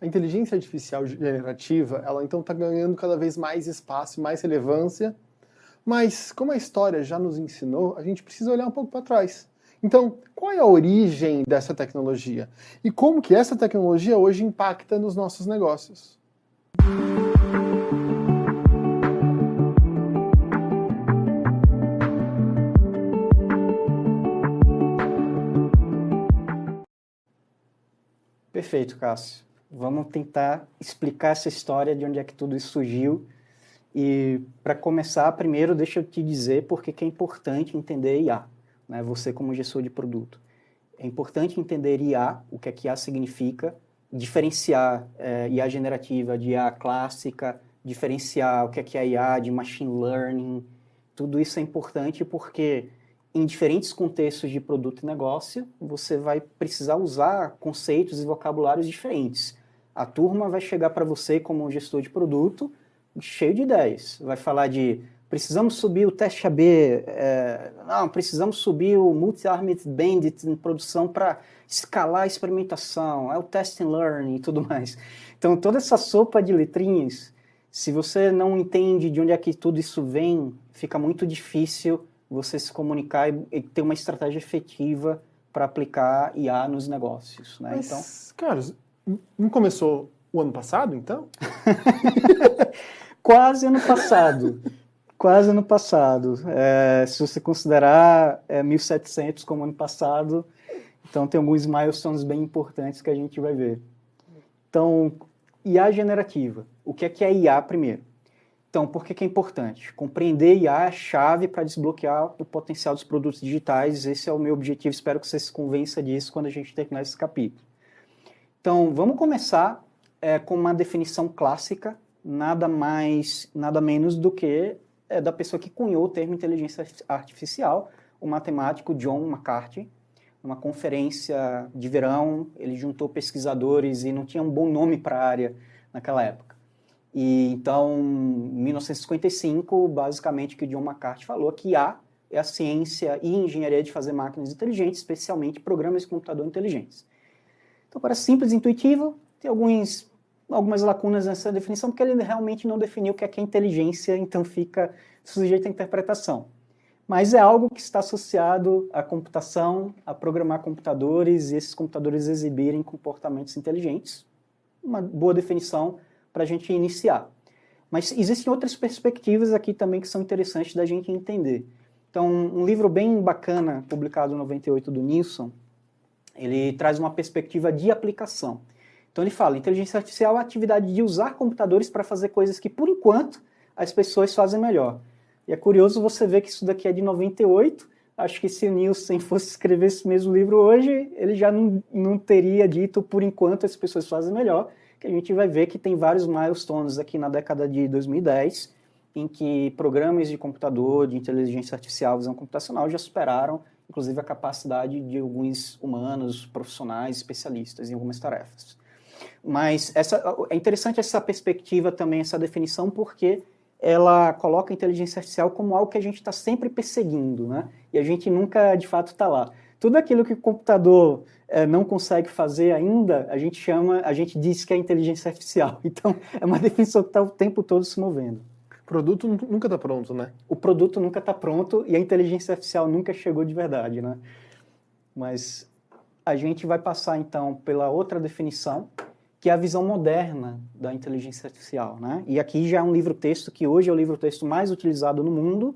A inteligência artificial generativa, ela então está ganhando cada vez mais espaço, mais relevância, mas como a história já nos ensinou, a gente precisa olhar um pouco para trás. Então, qual é a origem dessa tecnologia? E como que essa tecnologia hoje impacta nos nossos negócios? Perfeito, Cássio. Vamos tentar explicar essa história de onde é que tudo isso surgiu. E, para começar, primeiro, deixa eu te dizer por que é importante entender IA, né? Você como gestor de produto. É importante entender IA, o que é que IA significa, diferenciar IA generativa de IA clássica, diferenciar o que é IA de machine learning. Tudo isso é importante porque em diferentes contextos de produto e negócio, você vai precisar usar conceitos e vocabulários diferentes. A turma vai chegar para você como gestor de produto cheio de ideias. Vai falar de precisamos subir o teste AB, não, precisamos subir o multi-armed bandit em produção para escalar a experimentação, é o test and learn e tudo mais. Então, toda essa sopa de letrinhas, se você não entende de onde é que tudo isso vem, fica muito difícil você se comunicar e ter uma estratégia efetiva para aplicar IA nos negócios. Né? Mas, então, Carlos, não começou o ano passado, então? Quase ano passado. Quase ano passado. Se você considerar 1700 como ano passado, então tem alguns milestones bem importantes que a gente vai ver. Então, IA generativa. O que é IA primeiro? Então, por que é importante? Compreender IA é a chave para desbloquear o potencial dos produtos digitais. Esse é o meu objetivo. Espero que você se convença disso quando a gente terminar esse capítulo. Então, vamos começar com uma definição clássica, nada mais, nada menos do que da pessoa que cunhou o termo inteligência artificial, o matemático John McCarthy. Numa conferência de verão, ele juntou pesquisadores e não tinha um bom nome para a área naquela época. E então, em 1955, basicamente, o que o John McCarthy falou é que IA é a ciência e engenharia de fazer máquinas inteligentes, especialmente programas de computador inteligentes. Então, parece simples e intuitivo, tem algumas lacunas nessa definição, porque ele realmente não definiu o que é inteligência, então fica sujeito à interpretação. Mas é algo que está associado à computação, a programar computadores e esses computadores exibirem comportamentos inteligentes. Uma boa definição para a gente iniciar. Mas existem outras perspectivas aqui também que são interessantes da gente entender. Então, um livro bem bacana, publicado em 98 do Nilson, ele traz uma perspectiva de aplicação. Então ele fala, inteligência artificial é a atividade de usar computadores para fazer coisas que, por enquanto, as pessoas fazem melhor. E é curioso você ver que isso daqui é de 98, acho que se o Nilson fosse escrever esse mesmo livro hoje, ele já não teria dito, por enquanto, as pessoas fazem melhor, que a gente vai ver que tem vários milestones aqui na década de 2010, em que programas de computador, de inteligência artificial, visão computacional, já superaram, inclusive, a capacidade de alguns humanos, profissionais, especialistas em algumas tarefas. Mas é interessante essa perspectiva também, essa definição, porque ela coloca a inteligência artificial como algo que a gente está sempre perseguindo, né? E a gente nunca, de fato, está lá. Tudo aquilo que o computador não consegue fazer ainda, a gente diz que é inteligência artificial. Então, é uma definição que está o tempo todo se movendo. O produto nunca está pronto, né? O produto nunca está pronto e a inteligência artificial nunca chegou de verdade, né? Mas a gente vai passar, então, pela outra definição, que é a visão moderna da inteligência artificial, né? E aqui já é um livro-texto que hoje é o livro-texto mais utilizado no mundo.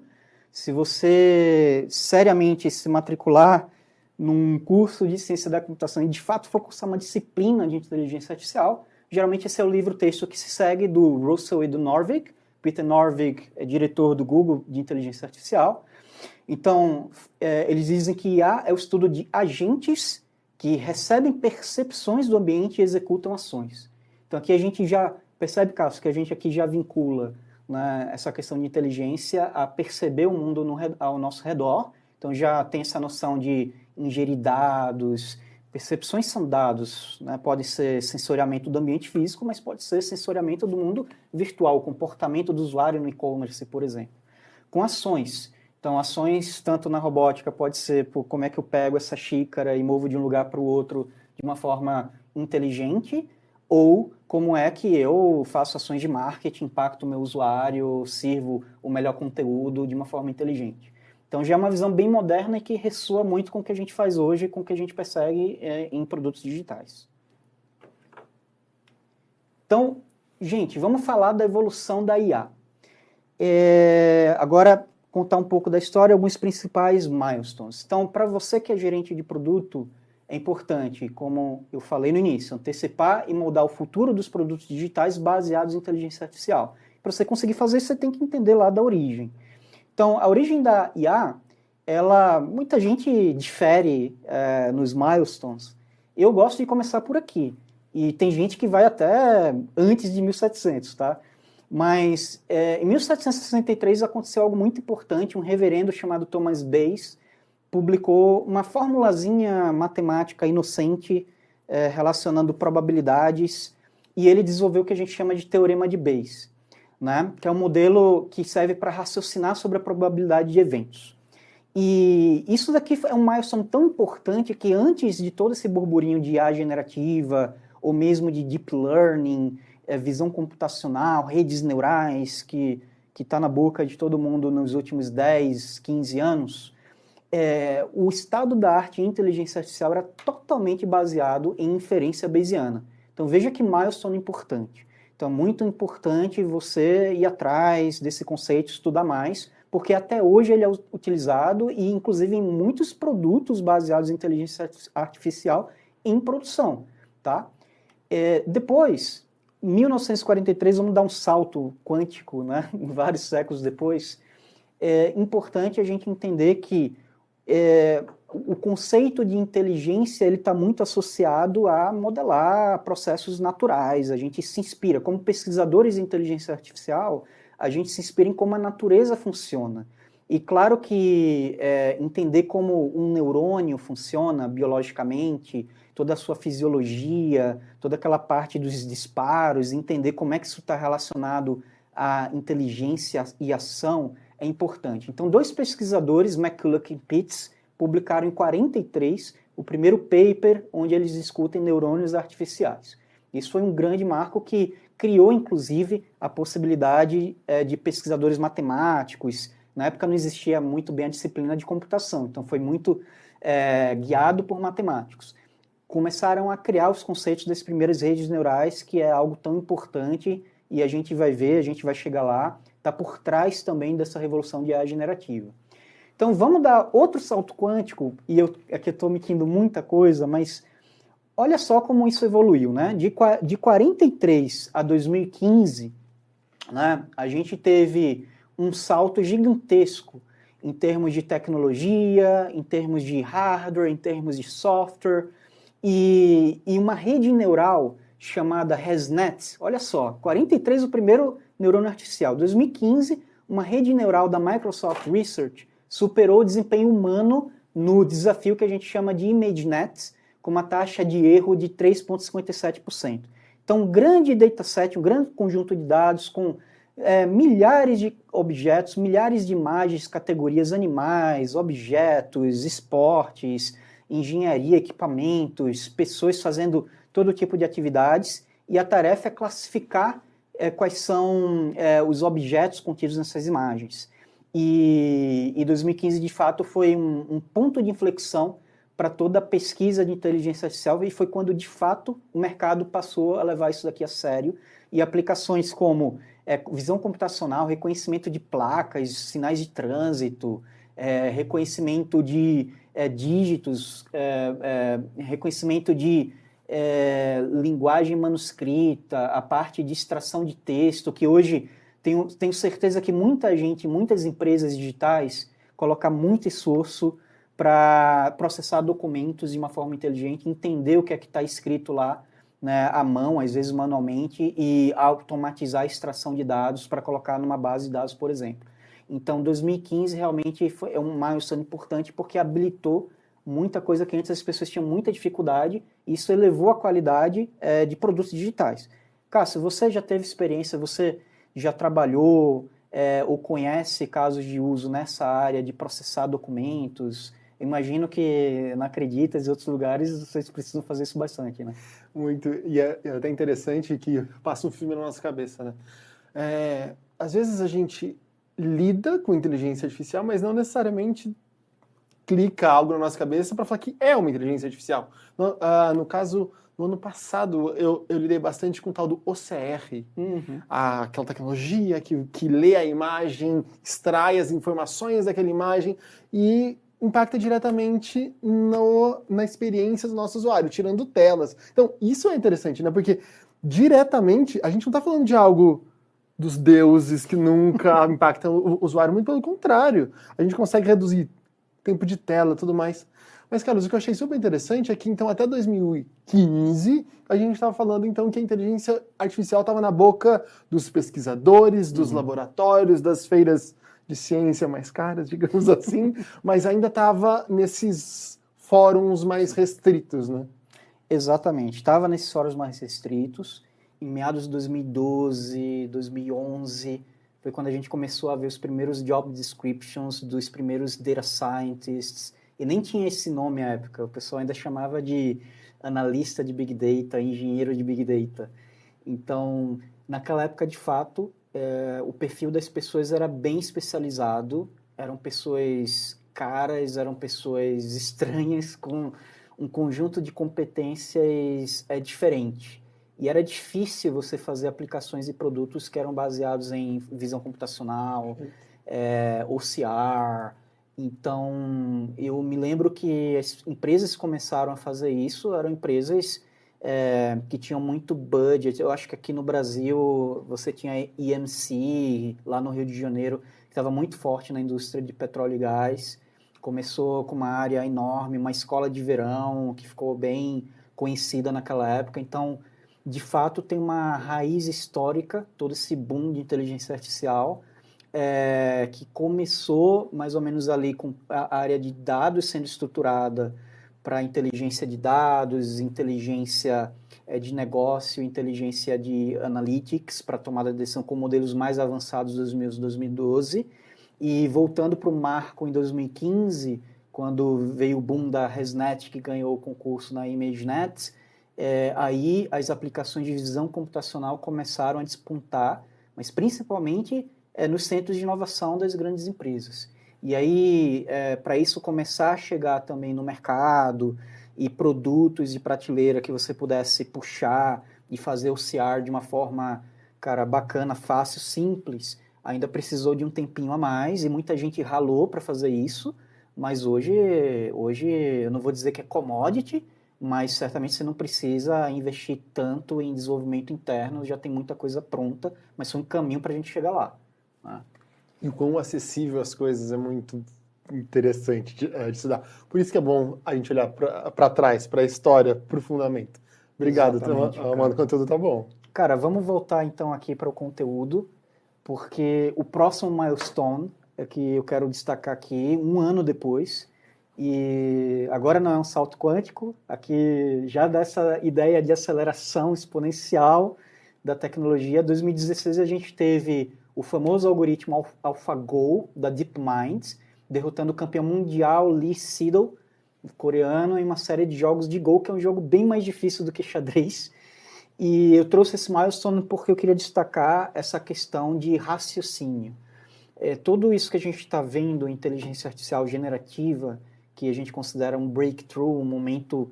Se você seriamente se matricular num curso de ciência da computação e de fato for cursar uma disciplina de inteligência artificial, geralmente esse é o livro-texto que se segue do Russell e do Norvig. Peter Norvig é diretor do Google de inteligência artificial. Então, eles dizem que IA é o estudo de agentes que recebem percepções do ambiente e executam ações. Então, aqui a gente já percebe, Carlos, que a gente aqui já vincula, né, essa questão de inteligência a perceber o mundo ao nosso redor. Então, já tem essa noção de ingerir dados. Percepções são dados, né? Pode ser sensoriamento do ambiente físico, mas pode ser sensoriamento do mundo virtual, o comportamento do usuário no e-commerce, por exemplo. Com ações. Então, ações tanto na robótica pode ser por como é que eu pego essa xícara e movo de um lugar para o outro de uma forma inteligente, ou como é que eu faço ações de marketing, impacto o meu usuário, sirvo o melhor conteúdo de uma forma inteligente. Então já é uma visão bem moderna e que ressoa muito com o que a gente faz hoje, com o que a gente persegue em produtos digitais. Então, gente, vamos falar da evolução da IA. Agora, contar um pouco da história, alguns principais milestones. Então, para você que é gerente de produto, é importante, como eu falei no início, antecipar e moldar o futuro dos produtos digitais baseados em inteligência artificial. Para você conseguir fazer isso, você tem que entender lá da origem. Então, a origem da IA, muita gente difere nos milestones. Eu gosto de começar por aqui. E tem gente que vai até antes de 1700, tá? Mas em 1763 aconteceu algo muito importante. Um reverendo chamado Thomas Bayes publicou uma formulazinha matemática inocente relacionando probabilidades, e ele desenvolveu o que a gente chama de teorema de Bayes, né? Que é um modelo que serve para raciocinar sobre a probabilidade de eventos. E isso daqui é um milestone tão importante que antes de todo esse burburinho de IA generativa, ou mesmo de deep learning, visão computacional, redes neurais, que está na boca de todo mundo nos últimos 10, 15 anos, o estado da arte em inteligência artificial era totalmente baseado em inferência bayesiana. Então veja que milestone importante. Então é muito importante você ir atrás desse conceito, estudar mais, porque até hoje ele é utilizado e inclusive em muitos produtos baseados em inteligência artificial em produção, tá? Depois, em 1943, vamos dar um salto quântico, né? Vários séculos depois. É importante a gente entender que o conceito de inteligência ele está muito associado a modelar processos naturais. A gente se inspira, como pesquisadores de inteligência artificial, a gente se inspira em como a natureza funciona. E claro que entender como um neurônio funciona biologicamente, toda a sua fisiologia, toda aquela parte dos disparos, entender como é que isso está relacionado à inteligência e ação é importante. Então, dois pesquisadores, McCulloch e Pitts, publicaram em 43 o primeiro paper onde eles discutem neurônios artificiais. Isso foi um grande marco que criou, inclusive, a possibilidade de pesquisadores matemáticos. Na época não existia muito bem a disciplina de computação, então foi muito guiado por matemáticos. Começaram a criar os conceitos das primeiras redes neurais, que é algo tão importante, e a gente vai ver, a gente vai chegar lá, está por trás também dessa revolução de IA generativa. Então vamos dar outro salto quântico, e aqui eu estou omitindo muita coisa, mas olha só como isso evoluiu, né? De 43 a 2015, né, a gente teve um salto gigantesco em termos de tecnologia, em termos de hardware, em termos de software, e uma rede neural chamada ResNet, olha só, 43 o primeiro neurônio artificial, 2015 uma rede neural da Microsoft Research superou o desempenho humano no desafio que a gente chama de ImageNet, com uma taxa de erro de 3,57%. Então, um grande dataset, um grande conjunto de dados com milhares de objetos, milhares de imagens, categorias animais, objetos, esportes, engenharia, equipamentos, pessoas fazendo todo tipo de atividades, e a tarefa é classificar quais são os objetos contidos nessas imagens. E 2015, de fato, foi um ponto de inflexão para toda a pesquisa de inteligência artificial, e foi quando, de fato, o mercado passou a levar isso daqui a sério, e aplicações como visão computacional, reconhecimento de placas, sinais de trânsito, reconhecimento de dígitos, reconhecimento de linguagem manuscrita, a parte de extração de texto, que hoje tenho certeza que muita gente, muitas empresas digitais colocam muito esforço para processar documentos de uma forma inteligente, entender o que é que está escrito lá, né, à mão, às vezes manualmente, e automatizar a extração de dados para colocar numa base de dados, por exemplo. Então, 2015 realmente é um milestone importante porque habilitou muita coisa que antes as pessoas tinham muita dificuldade, e isso elevou a qualidade de produtos digitais. Cássio, você já teve experiência, você já trabalhou ou conhece casos de uso nessa área de processar documentos, Imagino que na Acreditas e outros lugares vocês precisam fazer isso bastante, né? Muito. E é até interessante que passa um filme na nossa cabeça, né? Às vezes a gente lida com inteligência artificial, mas não necessariamente clica algo na nossa cabeça para falar que é uma inteligência artificial. No caso, no ano passado, eu lidei bastante com o tal do OCR, aquela tecnologia que lê a imagem, extrai as informações daquela imagem e impacta diretamente na experiência do nosso usuário, tirando telas. Então, isso é interessante, né? Porque diretamente, a gente não está falando de algo dos deuses que nunca impactam o usuário, muito pelo contrário. A gente consegue reduzir tempo de tela e tudo mais. Mas, Carlos, o que eu achei super interessante é que, então, até 2015, a gente estava falando, então, que a inteligência artificial estava na boca dos pesquisadores, dos laboratórios, das feiras de ciência mais caras, digamos assim, mas ainda estava nesses fóruns mais restritos, né? Exatamente. Estava nesses fóruns mais restritos. Em meados de 2012, 2011, foi quando a gente começou a ver os primeiros job descriptions dos primeiros data scientists. E nem tinha esse nome à época. O pessoal ainda chamava de analista de Big Data, engenheiro de Big Data. Então, naquela época, de fato, o perfil das pessoas era bem especializado. Eram pessoas caras, eram pessoas estranhas, com um conjunto de competências diferente. E era difícil você fazer aplicações e produtos que eram baseados em visão computacional, OCR. Então, eu me lembro que as empresas que começaram a fazer isso eram empresas que tinham muito budget. Eu acho que aqui no Brasil você tinha a EMC, lá no Rio de Janeiro, que estava muito forte na indústria de petróleo e gás. Começou com uma área enorme, uma escola de verão que ficou bem conhecida naquela época. Então, de fato, tem uma raiz histórica, todo esse boom de inteligência artificial, que começou mais ou menos ali com a área de dados sendo estruturada para inteligência de dados, inteligência de negócio, inteligência de analytics para tomada de decisão com modelos mais avançados dos 2012. E voltando para o marco em 2015, quando veio o boom da ResNet, que ganhou o concurso na ImageNet, aí as aplicações de visão computacional começaram a despontar, mas principalmente nos centros de inovação das grandes empresas. E aí, para isso começar a chegar também no mercado e produtos de prateleira que você pudesse puxar e fazer o CR de uma forma, cara, bacana, fácil, simples, ainda precisou de um tempinho a mais e muita gente ralou para fazer isso, mas hoje eu não vou dizer que é commodity, mas certamente você não precisa investir tanto em desenvolvimento interno, já tem muita coisa pronta, mas foi um caminho para a gente chegar lá. Né? E o quão acessível as coisas é muito interessante de estudar. Por isso que é bom a gente olhar para trás, para a história, para o fundamento. Obrigado, Amanda, o conteúdo tá bom. Cara, vamos voltar então aqui para o conteúdo, porque o próximo milestone é que eu quero destacar aqui, um ano depois, e agora não é um salto quântico, aqui já dessa ideia de aceleração exponencial da tecnologia. Em 2016 a gente teve o famoso algoritmo AlphaGo da DeepMind, derrotando o campeão mundial Lee Sedol, coreano, em uma série de jogos de Go, que é um jogo bem mais difícil do que xadrez. E eu trouxe esse milestone porque eu queria destacar essa questão de raciocínio. Tudo isso que a gente está vendo em inteligência artificial generativa, que a gente considera um breakthrough, um momento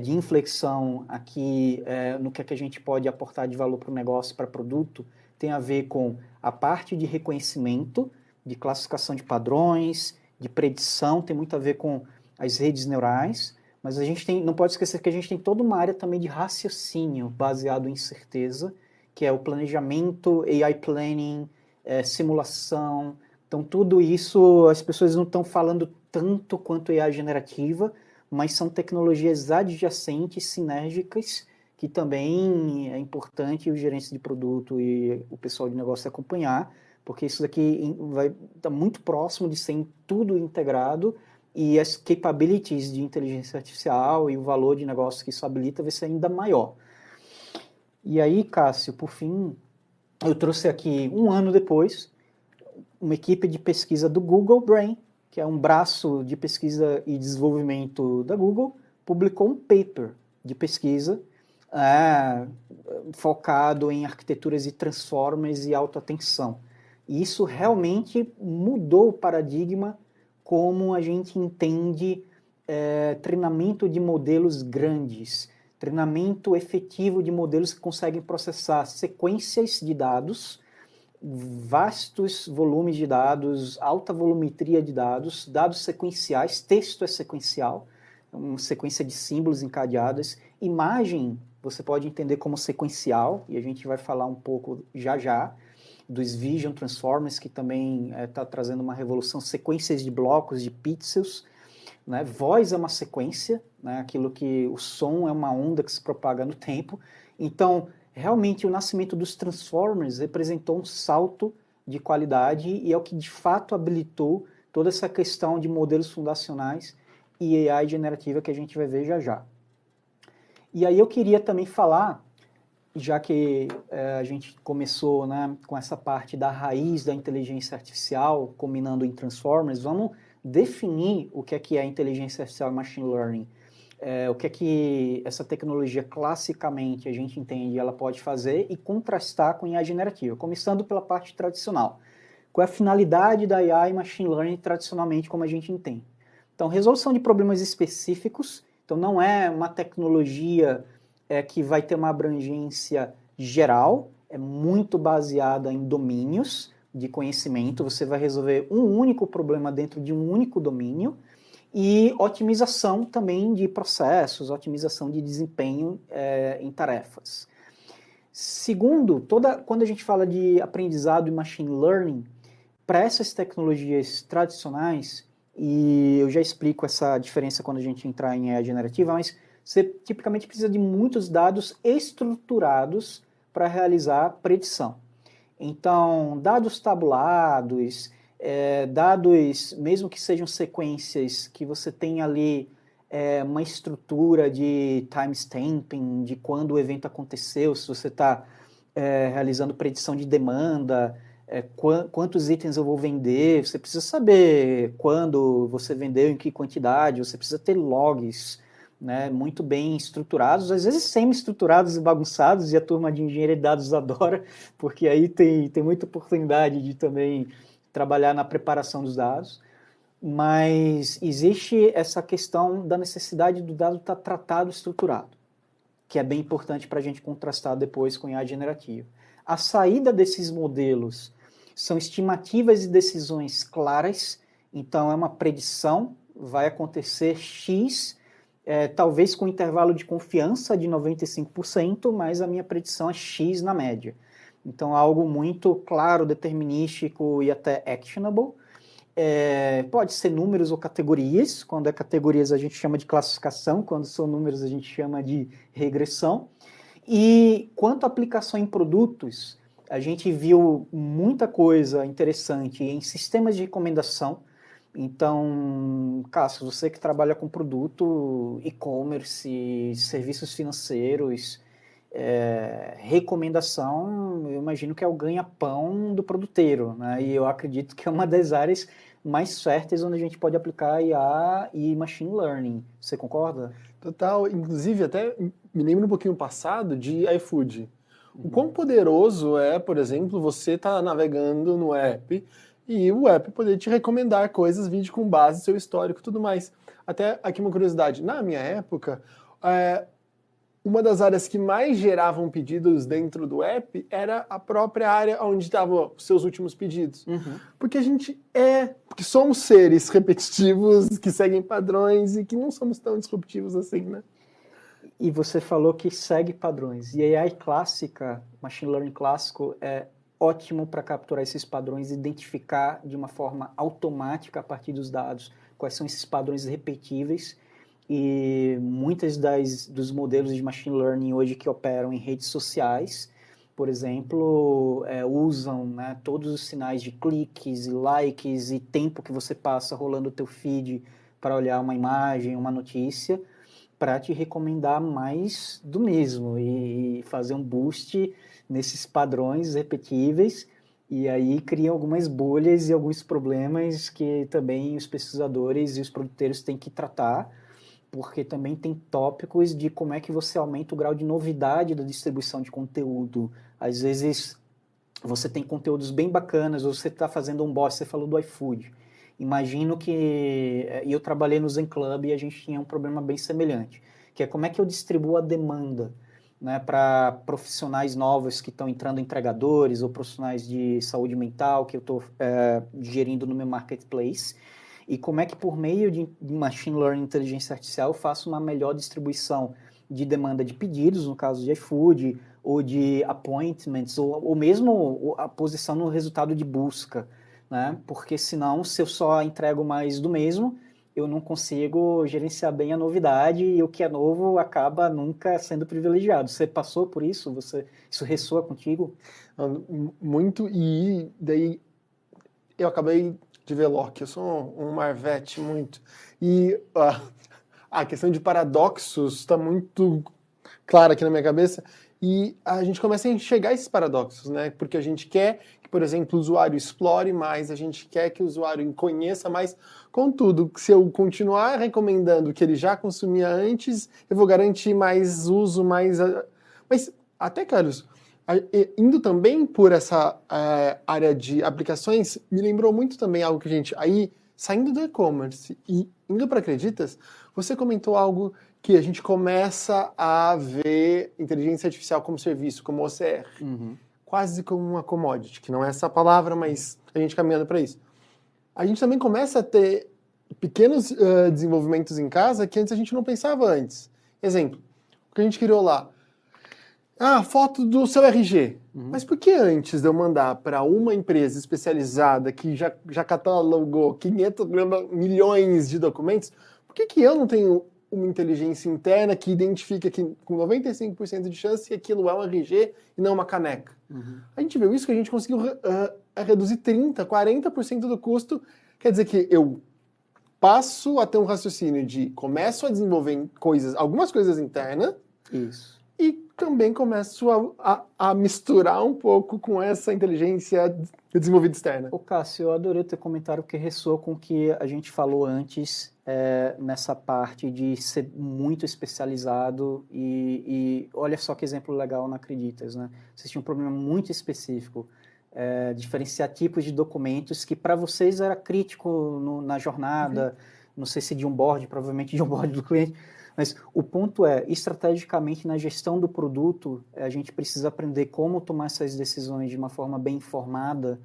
de inflexão aqui no que a gente pode aportar de valor para o negócio, para produto, tem a ver com a parte de reconhecimento, de classificação de padrões, de predição, tem muito a ver com as redes neurais, mas a gente não pode esquecer que a gente tem toda uma área também de raciocínio baseado em certeza, que é o planejamento, AI planning, simulação. Então, tudo isso as pessoas não estão falando tanto quanto AI generativa, mas são tecnologias adjacentes, sinérgicas, que também é importante os gerentes de produto e o pessoal de negócio acompanhar, porque isso daqui vai estar muito próximo de ser tudo integrado e as capabilities de inteligência artificial e o valor de negócio que isso habilita vai ser ainda maior. E aí, Cássio, por fim, eu trouxe aqui, um ano depois, uma equipe de pesquisa do Google Brain, que é um braço de pesquisa e desenvolvimento da Google, publicou um paper de pesquisa focado em arquiteturas e transformers e autoatenção. E isso realmente mudou o paradigma como a gente entende treinamento de modelos grandes, treinamento efetivo de modelos que conseguem processar sequências de dados, vastos volumes de dados, alta volumetria de dados, dados sequenciais, texto é sequencial, uma sequência de símbolos encadeadas, imagem você pode entender como sequencial, e a gente vai falar um pouco já dos Vision Transformers, que também está trazendo uma revolução, sequências de blocos, de pixels, né? Voz é uma sequência, né? Aquilo que o som é uma onda que se propaga no tempo. Então, realmente, o nascimento dos Transformers representou um salto de qualidade e é o que, de fato, habilitou toda essa questão de modelos fundacionais e AI generativa que a gente vai ver já. E aí eu queria também falar, já que a gente começou, né, com essa parte da raiz da inteligência artificial, combinando em Transformers, vamos definir o que é inteligência artificial e machine learning. O que essa tecnologia classicamente a gente entende ela pode fazer e contrastar com IA generativa, começando pela parte tradicional. Qual é a finalidade da IA e machine learning tradicionalmente como a gente entende? Então, resolução de problemas específicos. Então, não é uma tecnologia que vai ter uma abrangência geral, é muito baseada em domínios de conhecimento. Você vai resolver um único problema dentro de um único domínio e otimização também de processos, otimização de desempenho em tarefas. Segundo, quando a gente fala de aprendizado e machine learning, para essas tecnologias tradicionais, e eu já explico essa diferença quando a gente entrar em AI generativa, mas você tipicamente precisa de muitos dados estruturados para realizar predição. Então, dados tabulados, dados, mesmo que sejam sequências que você tem ali uma estrutura de timestamping, de quando o evento aconteceu, se você está realizando predição de demanda, quantos itens eu vou vender, você precisa saber quando você vendeu, em que quantidade, você precisa ter logs, né, muito bem estruturados, às vezes semi-estruturados e bagunçados, e a turma de engenharia de dados adora, porque aí tem muita oportunidade de também trabalhar na preparação dos dados, mas existe essa questão da necessidade do dado estar tratado, estruturado, que é bem importante para a gente contrastar depois com IA generativa. A saída desses modelos são estimativas e decisões claras, então é uma predição, vai acontecer X, talvez com intervalo de confiança de 95%, mas a minha predição é X na média. Então, algo muito claro, determinístico e até actionable. Pode ser números ou categorias. Quando é categorias, a gente chama de classificação. Quando são números, a gente chama de regressão. E quanto à aplicação em produtos, a gente viu muita coisa interessante em sistemas de recomendação. Então, Cássio, você que trabalha com produto, e-commerce, serviços financeiros, recomendação, eu imagino que é o ganha-pão do produteiro, né? E eu acredito que é uma das áreas mais férteis onde a gente pode aplicar IA e machine learning. Você concorda? Total. Inclusive, até me lembro um pouquinho passado de iFood. O quão poderoso é, por exemplo, você estar navegando no app e o app poder te recomendar coisas, vídeo com base no seu histórico e tudo mais. Até aqui uma curiosidade, na minha época, uma das áreas que mais geravam pedidos dentro do app era a própria área onde estavam os seus últimos pedidos. Uhum. Porque porque somos seres repetitivos, que seguem padrões e que não somos tão disruptivos assim, né? E você falou que segue padrões. E a AI clássica, machine learning clássico, é ótimo para capturar esses padrões e identificar de uma forma automática a partir dos dados quais são esses padrões repetíveis. E muitas dos modelos de machine learning hoje que operam em redes sociais, por exemplo, usam, né, todos os sinais de cliques e likes e tempo que você passa rolando o teu feed para olhar uma imagem, uma notícia, para te recomendar mais do mesmo e fazer um boost nesses padrões repetíveis E aí criam algumas bolhas e alguns problemas que também os pesquisadores e os produtores têm que tratar, porque também tem tópicos de como é que você aumenta o grau de novidade da distribuição de conteúdo. Às vezes você tem conteúdos bem bacanas, ou você está fazendo um boss, você falou do iFood. Imagino que eu trabalhei no Zen Club e a gente tinha um problema bem semelhante, que é como é que eu distribuo a demanda, né, para profissionais novos que estão entrando, entregadores ou profissionais de saúde mental que eu estou gerindo no meu marketplace, e como é que por meio de machine learning e inteligência artificial eu faço uma melhor distribuição de demanda de pedidos, no caso de iFood, ou de appointments, ou mesmo a posição no resultado de busca, né? Porque senão, se eu só entrego mais do mesmo, eu não consigo gerenciar bem a novidade e o que é novo acaba nunca sendo privilegiado. Você passou por isso? Isso ressoa contigo? Muito, e daí eu acabei de ver Loki, eu sou um Marvete muito, e a questão de paradoxos está muito clara aqui na minha cabeça, e a gente começa a enxergar esses paradoxos, né? Porque a gente quer que, por exemplo, o usuário explore mais, a gente quer que o usuário conheça mais. Contudo, se eu continuar recomendando o que ele já consumia antes, eu vou garantir mais uso, mais... Mas até, Carlos, indo também por essa área de aplicações, me lembrou muito também algo que a gente... Aí, saindo do e-commerce e indo para Acreditas, você comentou algo que a gente começa a ver inteligência artificial como serviço, como OCR. Uhum. Quase como uma commodity, que não é essa palavra, mas a gente caminhando para isso. A gente também começa a ter pequenos desenvolvimentos em casa que antes a gente não pensava antes. Exemplo, o que a gente criou lá. Foto do seu RG. Mas por que antes de eu mandar para uma empresa especializada que já catalogou 500 milhões de documentos, por que eu não tenho uma inteligência interna que identifica que com 95% de chance que aquilo é um RG e não uma caneca? A gente viu isso, que a gente conseguiu reduzir 30%, 40% do custo. Quer dizer que eu passo a ter um raciocínio de começo a desenvolver algumas coisas internas. Isso. E também começo a misturar um pouco com essa inteligência desenvolvida externa. Ô Cássio, eu adorei o teu comentário, porque ressoa com o que a gente falou antes, nessa parte de ser muito especializado e olha só que exemplo legal na Acreditas, né? Vocês tinham um problema muito específico, diferenciar tipos de documentos que para vocês era crítico na jornada, não sei se de onboard, provavelmente de onboard do cliente, mas o ponto é, estrategicamente na gestão do produto, a gente precisa aprender como tomar essas decisões de uma forma bem informada,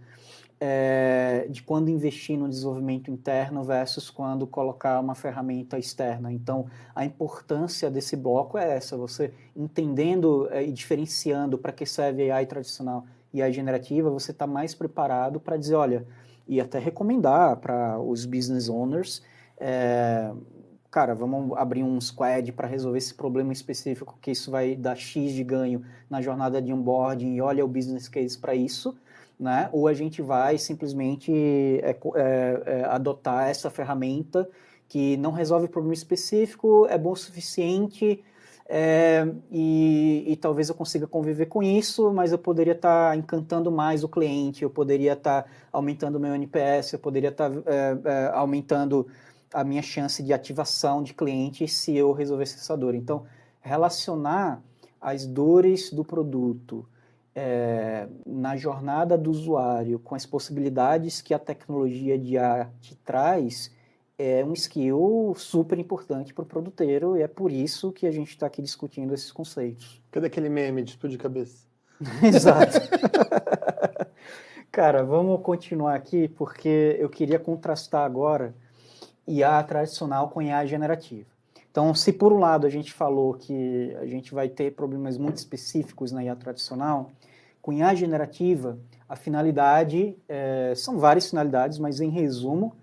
de quando investir no desenvolvimento interno versus quando colocar uma ferramenta externa. Então, a importância desse bloco é essa, você entendendo e diferenciando para que serve a AI tradicional e a AI generativa, você está mais preparado para dizer, olha, e até recomendar para os business owners, cara, vamos abrir um squad para resolver esse problema específico, que isso vai dar X de ganho na jornada de onboarding e olha o business case para isso, né? Ou a gente vai simplesmente adotar essa ferramenta que não resolve problema específico, é bom o suficiente e talvez eu consiga conviver com isso, mas eu poderia estar encantando mais o cliente, eu poderia estar aumentando o meu NPS, eu poderia estar aumentando a minha chance de ativação de clientes se eu resolvesse essa dor. Então, relacionar as dores do produto na jornada do usuário com as possibilidades que a tecnologia de IA te traz é um skill super importante para o produteiro e é por isso que a gente está aqui discutindo esses conceitos. Cadê aquele meme de explodir cabeça? Exato. Cara, vamos continuar aqui porque eu queria contrastar agora IA tradicional com IA generativa. Então, se por um lado a gente falou que a gente vai ter problemas muito específicos na IA tradicional, com IA generativa, a finalidade, são várias finalidades, mas em resumo,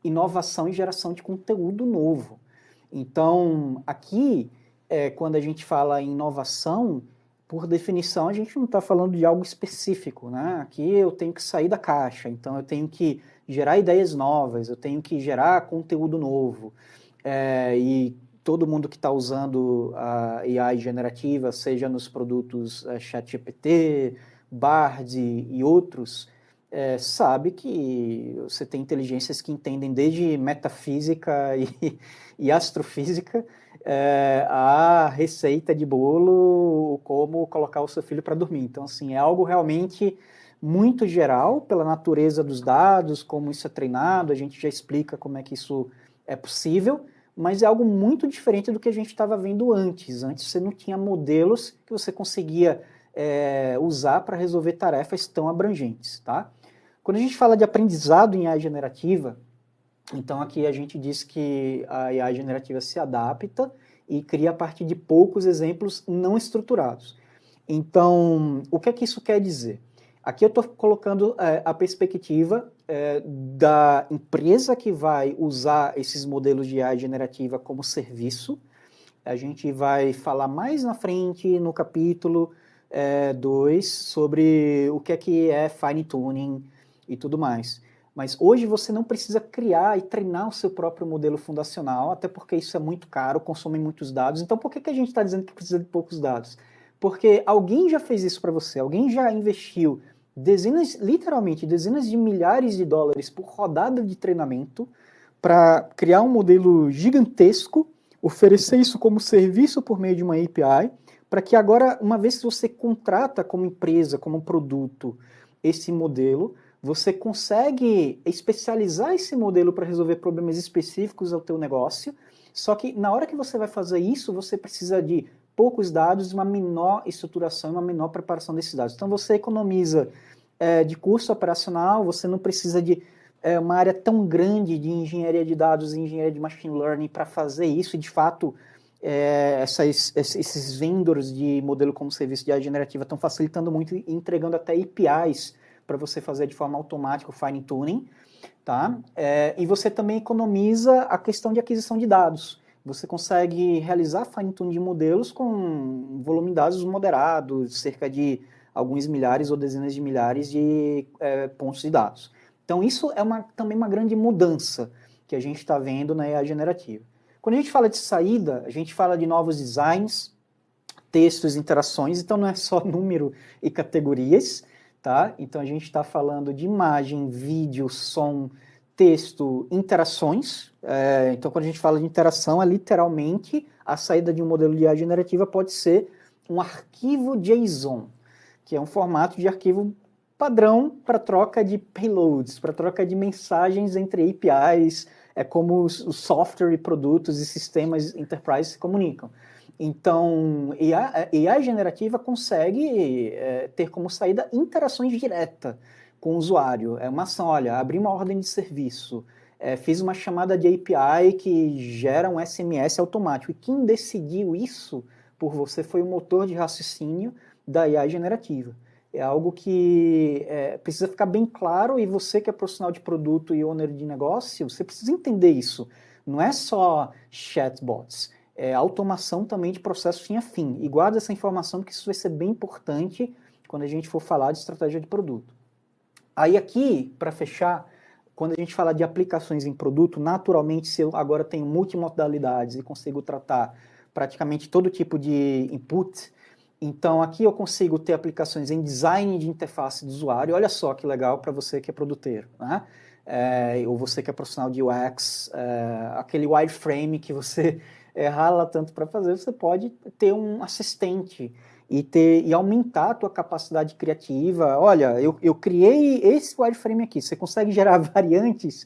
inovação e geração de conteúdo novo. Então, aqui, quando a gente fala em inovação, por definição, a gente não está falando de algo específico, né? Aqui eu tenho que sair da caixa, então eu tenho que gerar ideias novas, eu tenho que gerar conteúdo novo. E todo mundo que está usando a AI generativa, seja nos produtos ChatGPT, Bard e outros, sabe que você tem inteligências que entendem desde metafísica e astrofísica, a receita de bolo, como colocar o seu filho para dormir. Então, assim, é algo realmente muito geral, pela natureza dos dados, como isso é treinado, a gente já explica como é que isso é possível, mas é algo muito diferente do que a gente estava vendo antes. Antes você não tinha modelos que você conseguia usar para resolver tarefas tão abrangentes, tá? Quando a gente fala de aprendizado em AI generativa, então aqui a gente diz que a AI generativa se adapta e cria a partir de poucos exemplos não estruturados. Então, o que é que isso quer dizer? Aqui eu estou colocando a perspectiva da empresa que vai usar esses modelos de AI generativa como serviço. A gente vai falar mais na frente, no capítulo 2, sobre o que é fine tuning e tudo mais. Mas hoje você não precisa criar e treinar o seu próprio modelo fundacional, até porque isso é muito caro, consome muitos dados. Então, por que a gente está dizendo que precisa de poucos dados? Porque alguém já fez isso para você, alguém já investiu literalmente dezenas de milhares de dólares por rodada de treinamento para criar um modelo gigantesco, oferecer isso como serviço por meio de uma API, para que agora, uma vez que você contrata como empresa, como produto, esse modelo, você consegue especializar esse modelo para resolver problemas específicos ao teu negócio, só que na hora que você vai fazer isso, você precisa de poucos dados, uma menor estruturação e uma menor preparação desses dados. Então você economiza de custo operacional, você não precisa de uma área tão grande de engenharia de dados e engenharia de machine learning para fazer isso, e de fato esses vendors de modelo como serviço de AI generativa estão facilitando muito e entregando até APIs para você fazer de forma automática o fine tuning, tá? E você também economiza a questão de aquisição de dados. Você consegue realizar fine tuning de modelos com um volume de dados moderado, cerca de alguns milhares ou dezenas de milhares de pontos de dados. Então isso é também uma grande mudança que a gente está vendo na AI generativa. Quando a gente fala de saída, a gente fala de novos designs, textos, interações, então não é só número e categorias, tá? Então a gente está falando de imagem, vídeo, som, texto, interações. Então quando a gente fala de interação, literalmente a saída de um modelo de AI generativa pode ser um arquivo JSON, que é um formato de arquivo padrão para troca de payloads, para troca de mensagens entre APIs, como os software e produtos e sistemas enterprise se comunicam. Então, a AI generativa consegue ter como saída interações diretas com o usuário. É uma ação, olha, abri uma ordem de serviço, fiz uma chamada de API que gera um SMS automático. E quem decidiu isso por você foi o motor de raciocínio da AI generativa. É algo que precisa ficar bem claro, e você que é profissional de produto e owner de negócio, você precisa entender isso. Não é só chatbots, é automação também de processos fim a fim. E guarda essa informação, porque isso vai ser bem importante quando a gente for falar de estratégia de produto. Aí aqui, para fechar, quando a gente fala de aplicações em produto, naturalmente, se eu agora tenho multimodalidades e consigo tratar praticamente todo tipo de input, então aqui eu consigo ter aplicações em design de interface do usuário. Olha só que legal para você que é produteiro, né? Ou você que é profissional de UX, aquele wireframe que você rala tanto para fazer, você pode ter um assistente e aumentar a tua capacidade criativa. Olha, eu criei esse wireframe aqui, você consegue gerar variantes,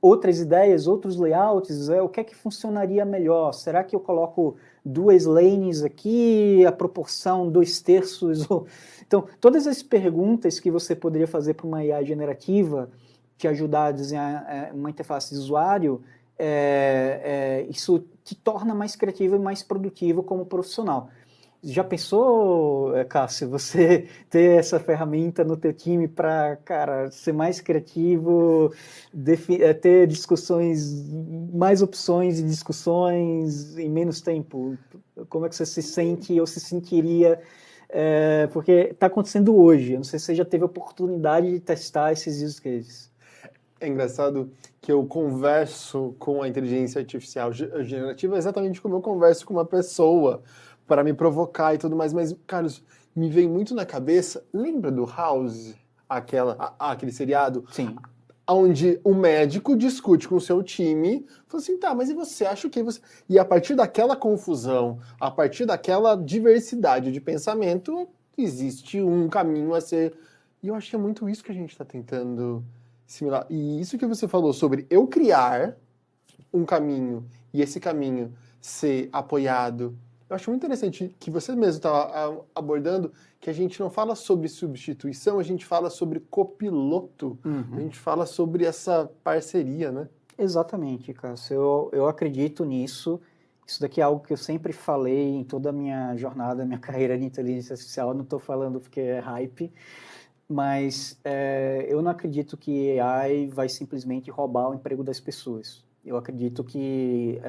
outras ideias, outros layouts, o que é que funcionaria melhor? Será que eu coloco 2 lanes aqui, a proporção 2/3? Então, todas as perguntas que você poderia fazer para uma AI generativa, te ajudar a desenhar uma interface de usuário, isso te torna mais criativo e mais produtivo como profissional. Já pensou, Cássio, você ter essa ferramenta no teu time para, cara, ser mais criativo, ter discussões, mais opções e discussões em menos tempo? Como é que você se sente ou se sentiria? Porque está acontecendo hoje. Eu não sei se você já teve a oportunidade de testar esses use cases. É engraçado que eu converso com a inteligência artificial generativa exatamente como eu converso com uma pessoa, para me provocar e tudo mais, mas, Carlos, me vem muito na cabeça, lembra do House? aquele seriado, Sim. onde o médico discute com o seu time, fala assim, tá, mas e você acha o que você... E a partir daquela confusão, a partir daquela diversidade de pensamento, existe um caminho a ser... E eu acho que é muito isso que a gente está tentando simular. E isso que você falou sobre eu criar um caminho e esse caminho ser apoiado. Eu acho muito interessante que você mesmo está abordando que a gente não fala sobre substituição, a gente fala sobre copiloto, a gente fala sobre essa parceria, né? Exatamente, Cássio. Eu acredito nisso. Isso daqui é algo que eu sempre falei em toda a minha jornada, minha carreira de inteligência artificial. Eu não estou falando porque é hype, mas eu não acredito que AI vai simplesmente roubar o emprego das pessoas. Eu acredito que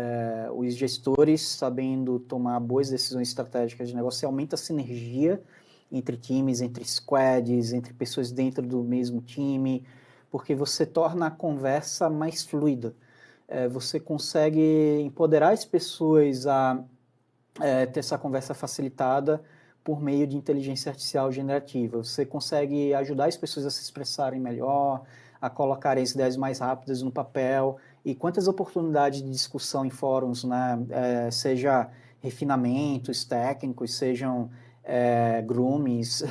os gestores, sabendo tomar boas decisões estratégicas de negócio, aumenta a sinergia entre times, entre squads, entre pessoas dentro do mesmo time, porque você torna a conversa mais fluida. Você consegue empoderar as pessoas a ter essa conversa facilitada por meio de inteligência artificial generativa. Você consegue ajudar as pessoas a se expressarem melhor, a colocarem as ideias mais rápidas no papel. E quantas oportunidades de discussão em fóruns, né? Seja refinamentos técnicos, sejam groomes.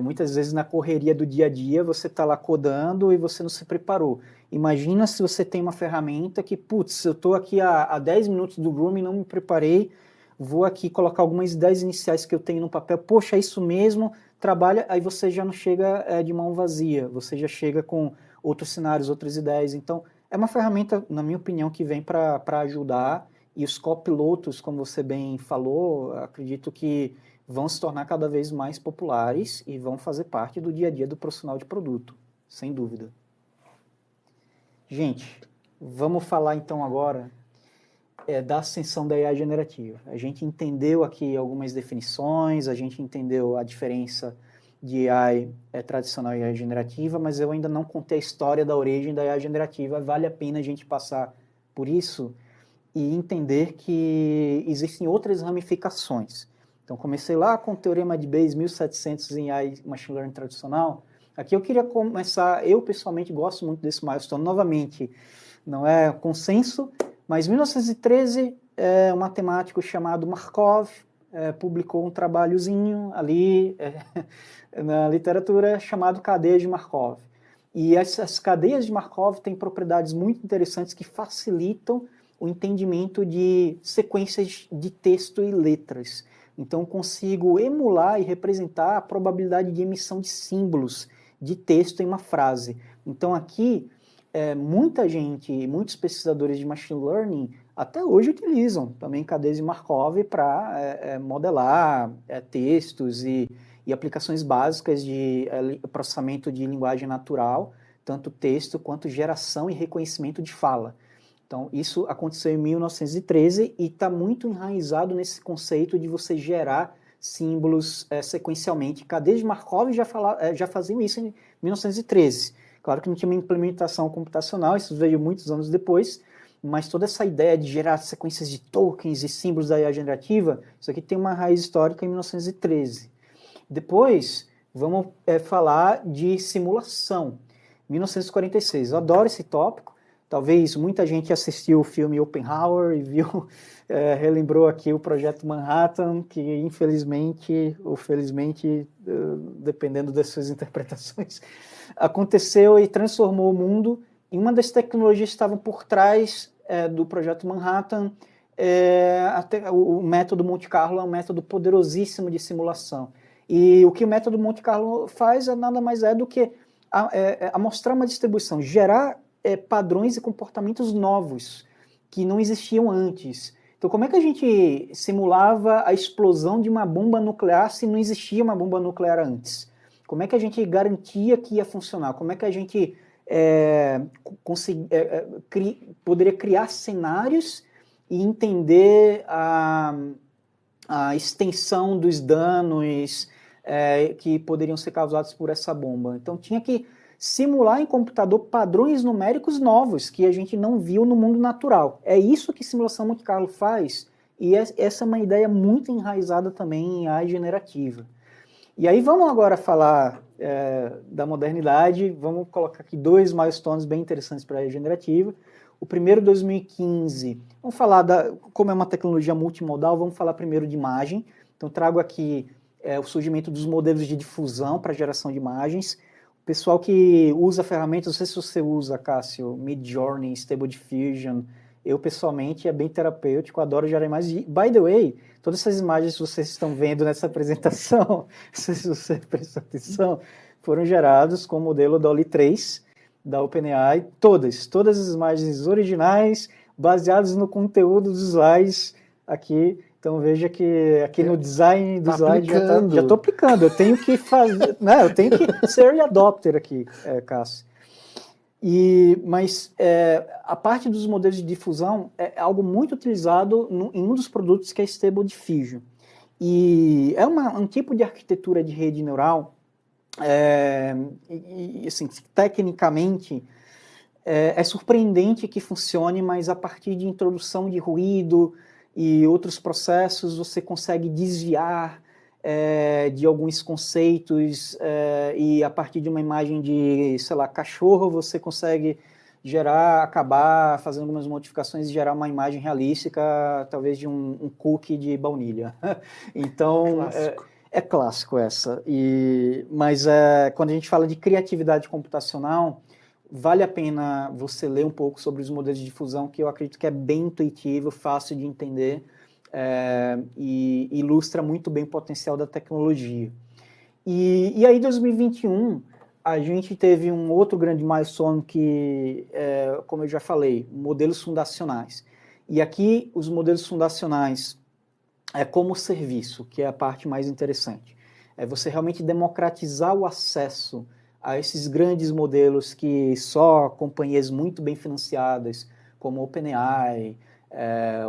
Muitas vezes na correria do dia a dia você está lá codando e você não se preparou. Imagina se você tem uma ferramenta que, putz, eu estou aqui há 10 minutos do grooming, não me preparei, vou aqui colocar algumas ideias iniciais que eu tenho no papel, poxa, é isso mesmo, trabalha, aí você já não chega de mão vazia, você já chega com outros cenários, outras ideias. Então, é uma ferramenta, na minha opinião, que vem para ajudar, e os copilotos, como você bem falou, acredito que vão se tornar cada vez mais populares e vão fazer parte do dia a dia do profissional de produto, sem dúvida. Gente, vamos falar então agora da ascensão da IA generativa. A gente entendeu aqui algumas definições, a gente entendeu a diferença de AI tradicional e AI generativa, mas eu ainda não contei a história da origem da AI generativa. Vale a pena a gente passar por isso e entender que existem outras ramificações. Então, comecei lá com o Teorema de Bayes 1700 em AI Machine Learning tradicional. Aqui eu queria começar, eu pessoalmente gosto muito desse milestone, novamente, não é consenso, mas em 1913, um matemático chamado Markov publicou um trabalhozinho ali na literatura chamado Cadeia de Markov. E essas cadeias de Markov têm propriedades muito interessantes que facilitam o entendimento de sequências de texto e letras. Então, consigo emular e representar a probabilidade de emissão de símbolos de texto em uma frase. Então, aqui, muita gente, muitos pesquisadores de Machine Learning, até hoje utilizam também cadeias de Markov para modelar textos e aplicações básicas de processamento de linguagem natural, tanto texto quanto geração e reconhecimento de fala. Então, isso aconteceu em 1913 e está muito enraizado nesse conceito de você gerar símbolos sequencialmente. Cadeias de Markov já faziam isso em 1913. Claro que não tinha uma implementação computacional, isso veio muitos anos depois, mas toda essa ideia de gerar sequências de tokens e símbolos da IA generativa, isso aqui tem uma raiz histórica em 1913. Depois, vamos falar de simulação. 1946, eu adoro esse tópico. Talvez muita gente assistiu o filme Oppenheimer e viu, relembrou aqui o Projeto Manhattan, que infelizmente ou felizmente, dependendo das suas interpretações, aconteceu e transformou o mundo. E uma das tecnologias que estavam por trás do Projeto Manhattan, o método Monte Carlo é um método poderosíssimo de simulação. E o que o método Monte Carlo faz nada mais do que mostrar uma distribuição, gerar padrões e comportamentos novos que não existiam antes. Então, como é que a gente simulava a explosão de uma bomba nuclear se não existia uma bomba nuclear antes? Como é que a gente garantia que ia funcionar? Como é que a gente poderia criar cenários e entender a extensão dos danos que poderiam ser causados por essa bomba? Então, tinha que simular em computador padrões numéricos novos que a gente não viu no mundo natural. É isso que simulação Monte Carlo faz, e essa é uma ideia muito enraizada também em AI generativa. E aí vamos agora falar da modernidade. Vamos colocar aqui 2 milestones bem interessantes para a rede generativa. O primeiro, 2015, vamos falar, como é uma tecnologia multimodal, vamos falar primeiro de imagem. Então, trago aqui o surgimento dos modelos de difusão para geração de imagens. O pessoal que usa ferramentas, não sei se você usa, Cássio, Midjourney, Stable Diffusion. Eu, pessoalmente, é bem terapêutico, adoro gerar imagens. By the way, todas essas imagens que vocês estão vendo nessa apresentação, não sei se você prestou atenção, foram gerados com o modelo DALL-E 3 da OpenAI, todas as imagens originais, baseadas no conteúdo dos slides aqui. Então veja que aqui no design do slide já estou aplicando, eu tenho que fazer, né, eu tenho que ser early adopter aqui, Cássio. Mas a parte dos modelos de difusão é algo muito utilizado em um dos produtos que é Stable Diffusion. E é um tipo de arquitetura de rede neural, assim, tecnicamente, é surpreendente que funcione, mas a partir de introdução de ruído e outros processos, você consegue desviar de alguns conceitos e a partir de uma imagem de, sei lá, cachorro, você consegue acabar fazendo algumas modificações e gerar uma imagem realística, talvez de um cookie de baunilha. Então, é clássico essa. Mas quando a gente fala de criatividade computacional, vale a pena você ler um pouco sobre os modelos de difusão, que eu acredito que é bem intuitivo, fácil de entender e ilustra muito bem o potencial da tecnologia. E aí, em 2021, a gente teve um outro grande milestone que, como eu já falei, modelos fundacionais. E aqui, os modelos fundacionais como serviço, que é a parte mais interessante. É você realmente democratizar o acesso a esses grandes modelos que só companhias muito bem financiadas, como OpenAI,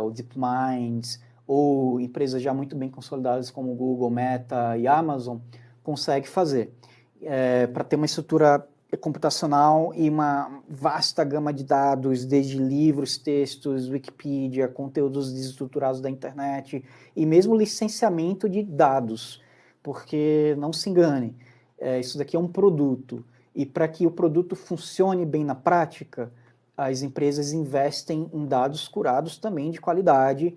o DeepMind, ou empresas já muito bem consolidadas como Google, Meta e Amazon, conseguem fazer. Para ter uma estrutura computacional e uma vasta gama de dados, desde livros, textos, Wikipedia, conteúdos desestruturados da internet e mesmo licenciamento de dados, porque não se engane, isso daqui é um produto e para que o produto funcione bem na prática, as empresas investem em dados curados também de qualidade,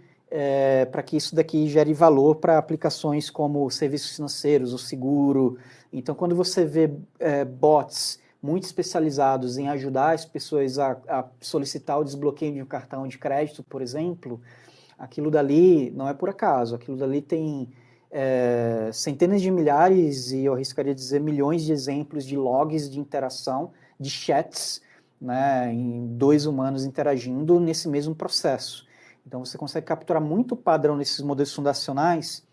para que isso daqui gere valor para aplicações como serviços financeiros, o seguro. Então, quando você vê bots muito especializados em ajudar as pessoas a solicitar o desbloqueio de um cartão de crédito, por exemplo, aquilo dali não é por acaso, aquilo dali tem centenas de milhares e eu arriscaria dizer milhões de exemplos de logs de interação, de chats, né, em 2 humanos interagindo nesse mesmo processo. Então você consegue capturar muito padrão nesses modelos fundacionais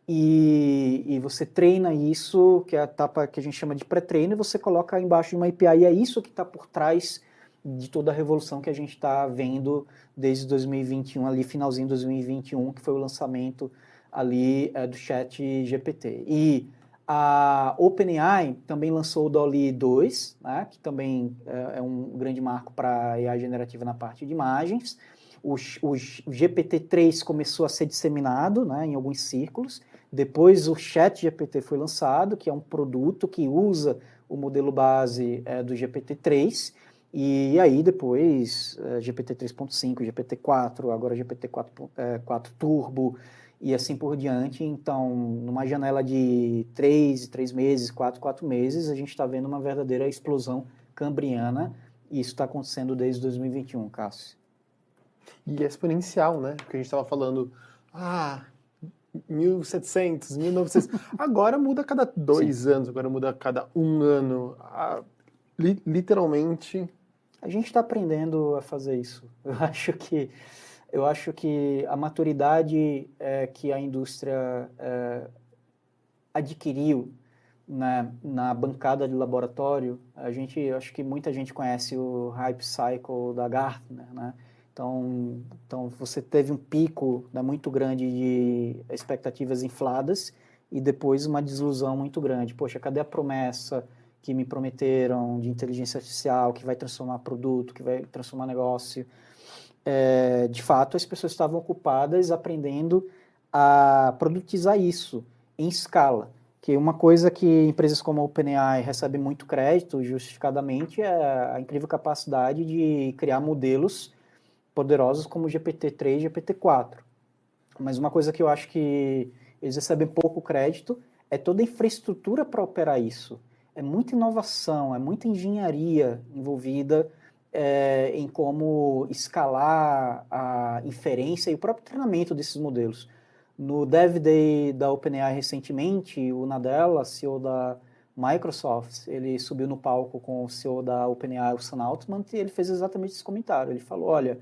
e você treina isso, que é a etapa que a gente chama de pré-treino, e você coloca embaixo de uma API, e é isso que está por trás de toda a revolução que a gente está vendo desde 2021, ali finalzinho de 2021, que foi o lançamento ali do chat GPT. E a OpenAI também lançou o DALL-E 2, né, que também é um grande marco para a AI generativa na parte de imagens. O GPT-3 começou a ser disseminado, né, em alguns círculos. Depois o Chat GPT foi lançado, que é um produto que usa o modelo base do GPT-3. E aí depois GPT 3.5, GPT-4, agora GPT-4 Turbo e assim por diante. Então, numa janela de 3 meses, 4 meses, a gente está vendo uma verdadeira explosão cambriana. E isso está acontecendo desde 2021, Cássio. E é exponencial, né? Porque a gente estava falando, 1700, 1900. Agora muda a cada 2 anos, agora muda a cada 1 ano. Literalmente. A gente está aprendendo a fazer isso. Eu acho que a maturidade que a indústria adquiriu na bancada de laboratório, eu acho que muita gente conhece o Hype Cycle da Gartner, né? Então você teve um pico muito grande de expectativas infladas e depois uma desilusão muito grande. Poxa, cadê a promessa que me prometeram de inteligência artificial, que vai transformar produto, que vai transformar negócio? De fato, as pessoas estavam ocupadas aprendendo a produtizar isso em escala, Que uma coisa que empresas como a OpenAI recebem muito crédito, justificadamente, é a incrível capacidade de criar modelos poderosos como o GPT-3 e GPT-4. Mas uma coisa que eu acho que eles recebem pouco crédito é toda a infraestrutura para operar isso. É muita inovação, é muita engenharia envolvida em como escalar a inferência e o próprio treinamento desses modelos. No Dev Day da OpenAI recentemente, o Nadella, CEO da Microsoft, ele subiu no palco com o CEO da OpenAI, o Sam Altman, e ele fez exatamente esse comentário. Ele falou, olha,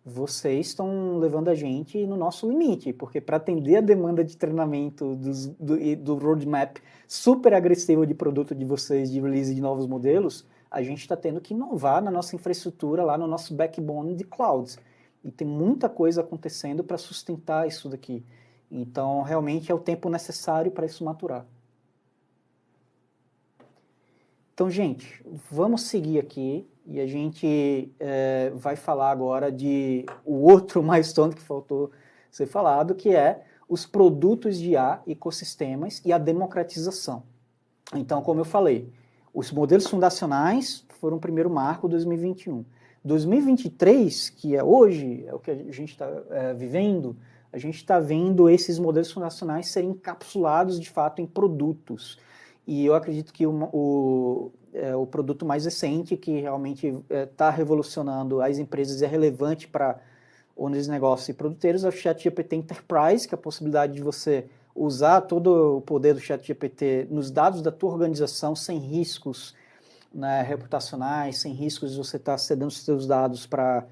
vocês estão levando a gente no nosso limite, porque para atender a demanda de treinamento do roadmap super agressivo de produto de vocês, de release de novos modelos, a gente está tendo que inovar na nossa infraestrutura, lá no nosso backbone de clouds. E tem muita coisa acontecendo para sustentar isso daqui. Então, realmente é o tempo necessário para isso maturar. Então, gente, vamos seguir aqui e a gente vai falar agora de o outro milestone que faltou ser falado, que é os produtos de IA, ecossistemas e a democratização. Então, como eu falei, os modelos fundacionais foram o primeiro marco 2021. 2023, que é hoje, é o que a gente está vivendo, a gente está vendo esses modelos fundacionais serem encapsulados, de fato, em produtos. E eu acredito que o produto mais recente, que realmente está revolucionando as empresas e é relevante para os negócios e produtores, é o ChatGPT Enterprise, que é a possibilidade de você usar todo o poder do ChatGPT nos dados da tua organização sem riscos, né, reputacionais, sem riscos de você estar cedendo os seus dados para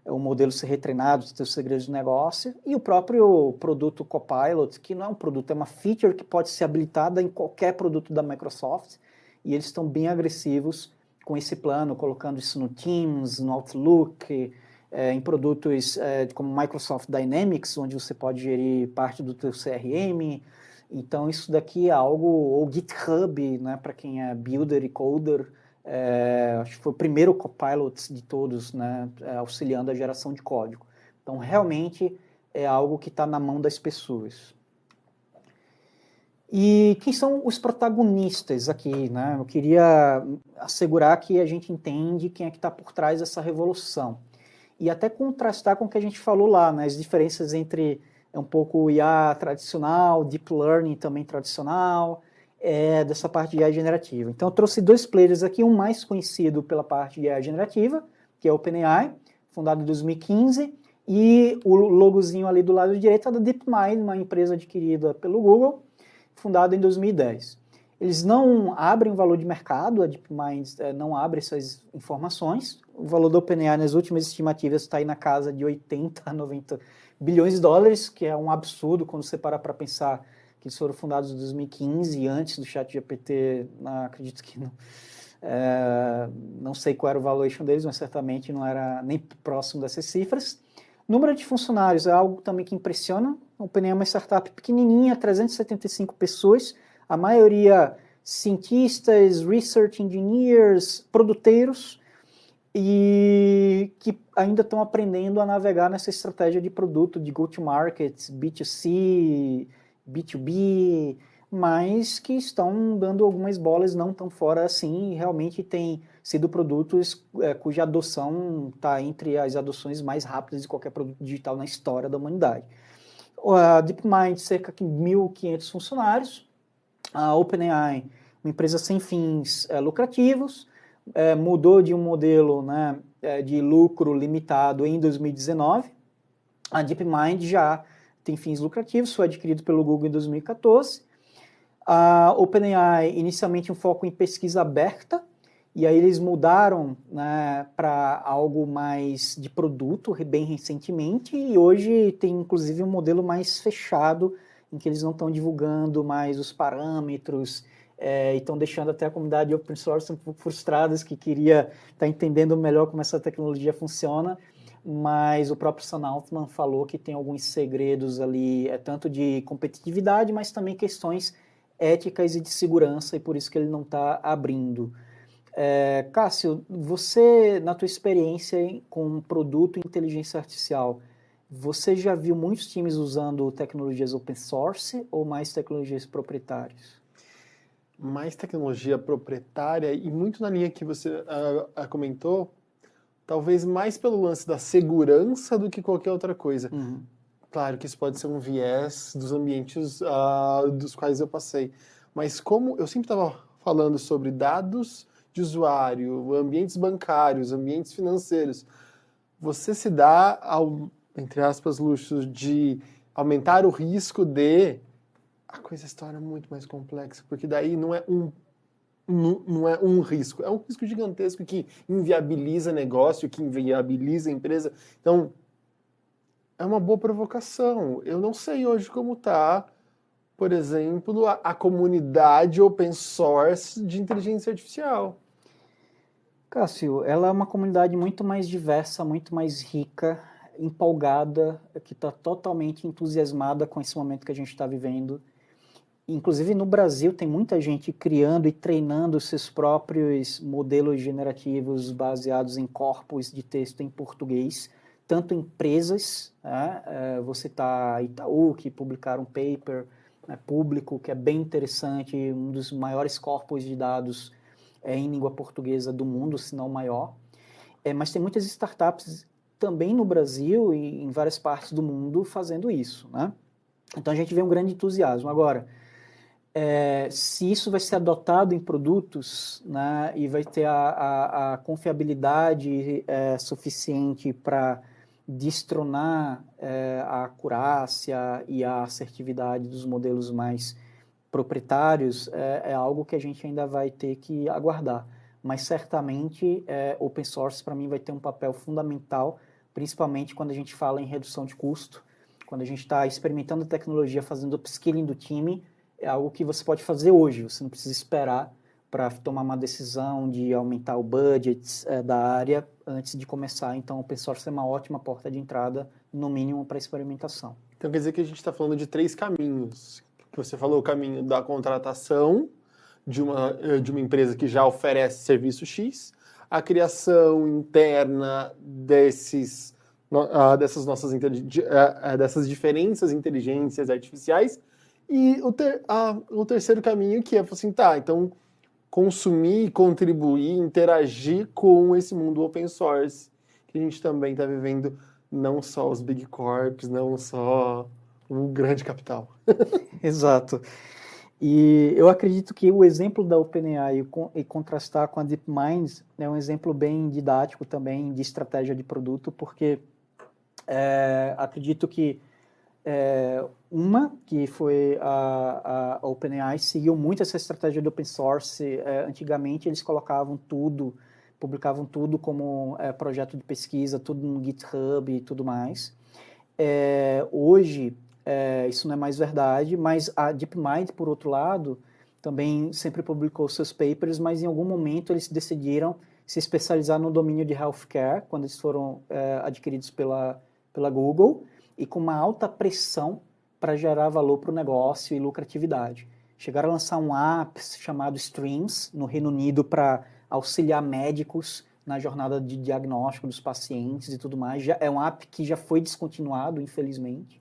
o modelo ser retreinado, os seus segredos de negócio, e o próprio produto Copilot, que não é um produto, é uma feature que pode ser habilitada em qualquer produto da Microsoft, e eles estão bem agressivos com esse plano, colocando isso no Teams, no Outlook, em produtos como Microsoft Dynamics, onde você pode gerir parte do teu CRM. Então, isso daqui é algo, ou GitHub, né, para quem é builder e coder, acho que foi o primeiro Copilot de todos, né, auxiliando a geração de código. Então, realmente é algo que está na mão das pessoas. E quem são os protagonistas aqui, né? Eu queria assegurar que a gente entende quem é que está por trás dessa revolução. E até contrastar com o que a gente falou lá, né? As diferenças entre um pouco o IA tradicional, Deep Learning também tradicional, dessa parte de IA generativa. Então, eu trouxe dois players aqui, um mais conhecido pela parte de IA generativa, que é o OpenAI, fundado em 2015, e o logozinho ali do lado direito é da DeepMind, uma empresa adquirida pelo Google, fundada em 2010. Eles não abrem o valor de mercado, a DeepMind não abre essas informações. O valor do OpenAI nas últimas estimativas está aí na casa de 80 a 90 bilhões de dólares, que é um absurdo quando você para pensar que eles foram fundados em 2015, antes do ChatGPT, acredito que não. Não sei qual era o valuation deles, mas certamente não era nem próximo dessas cifras. Número de funcionários é algo também que impressiona. A OpenAI é uma startup pequenininha, 375 pessoas, a maioria cientistas, research engineers, produteiros, e que ainda estão aprendendo a navegar nessa estratégia de produto, de go-to-market, B2C, B2B, mas que estão dando algumas bolas não tão fora assim, e realmente tem sido produtos cuja adoção está entre as adoções mais rápidas de qualquer produto digital na história da humanidade. A DeepMind, cerca de 1.500 funcionários. A OpenAI, uma empresa sem fins lucrativos, mudou de um modelo, né, de lucro limitado em 2019. A DeepMind já tem fins lucrativos, foi adquirido pelo Google em 2014. A OpenAI, inicialmente um foco em pesquisa aberta, e aí eles mudaram, né, para algo mais de produto, bem recentemente, e hoje tem inclusive um modelo mais fechado, em que eles não estão divulgando mais os parâmetros, e estão deixando até a comunidade open source um pouco frustradas, que queria estar entendendo melhor como essa tecnologia funciona, mas o próprio Sam Altman falou que tem alguns segredos ali, tanto de competitividade, mas também questões éticas e de segurança, e por isso que ele não está abrindo. Cássio, você, na tua experiência com produto e inteligência artificial, você já viu muitos times usando tecnologias open source ou mais tecnologias proprietárias? mais tecnologia proprietária e muito na linha que você comentou, talvez mais pelo lance da segurança do que qualquer outra coisa. Uhum. Claro que isso pode ser um viés dos ambientes dos quais eu passei. Mas como eu sempre estava falando sobre dados de usuário, ambientes bancários, ambientes financeiros, você se dá ao, entre aspas, luxo de aumentar o risco de a coisa se torna muito mais complexa, porque daí não é um risco, é um risco gigantesco que inviabiliza negócio, que inviabiliza a empresa. Então, é uma boa provocação. Eu não sei hoje como está, por exemplo, a comunidade open source de inteligência artificial. Cássio, ela é uma comunidade muito mais diversa, muito mais rica, empolgada, que está totalmente entusiasmada com esse momento que a gente está vivendo. Inclusive no Brasil tem muita gente criando e treinando seus próprios modelos generativos baseados em corpos de texto em português, tanto empresas, você tá Itaú, que publicaram um paper público que é bem interessante, um dos maiores corpos de dados em língua portuguesa do mundo, se não o maior. Mas tem muitas startups também no Brasil e em várias partes do mundo fazendo isso, né? Então a gente vê um grande entusiasmo. Agora, se isso vai ser adotado em produtos, né, e vai ter a confiabilidade suficiente para destronar a acurácia e a assertividade dos modelos mais proprietários, é algo que a gente ainda vai ter que aguardar. Mas certamente open source para mim vai ter um papel fundamental, principalmente quando a gente fala em redução de custo, quando a gente está experimentando tecnologia, fazendo upskilling do time, é algo que você pode fazer hoje, você não precisa esperar para tomar uma decisão de aumentar o budget da área antes de começar. Então, o open source é uma ótima porta de entrada, no mínimo, para experimentação. Então quer dizer que a gente está falando de 3 caminhos. Que você falou, o caminho da contratação de uma empresa que já oferece serviço X, a criação interna dessas nossas dessas diferentes inteligências artificiais, e o terceiro caminho que é assim, tá, então consumir, contribuir, interagir com esse mundo open source que a gente também está vivendo, não só os big corps, não só o grande capital. Exato. E eu acredito que o exemplo da OpenAI e contrastar com a DeepMind é um exemplo bem didático também de estratégia de produto, porque acredito que uma, que foi a OpenAI, seguiu muito essa estratégia do open source. Antigamente eles colocavam tudo, publicavam tudo como projeto de pesquisa, tudo no GitHub e tudo mais. Hoje isso não é mais verdade, mas a DeepMind, por outro lado, também sempre publicou seus papers, mas em algum momento eles decidiram se especializar no domínio de healthcare, quando eles foram adquiridos pela Google, e com uma alta pressão para gerar valor para o negócio e lucratividade. Chegaram a lançar um app chamado Streams, no Reino Unido, para auxiliar médicos na jornada de diagnóstico dos pacientes e tudo mais. É um app que já foi descontinuado, infelizmente.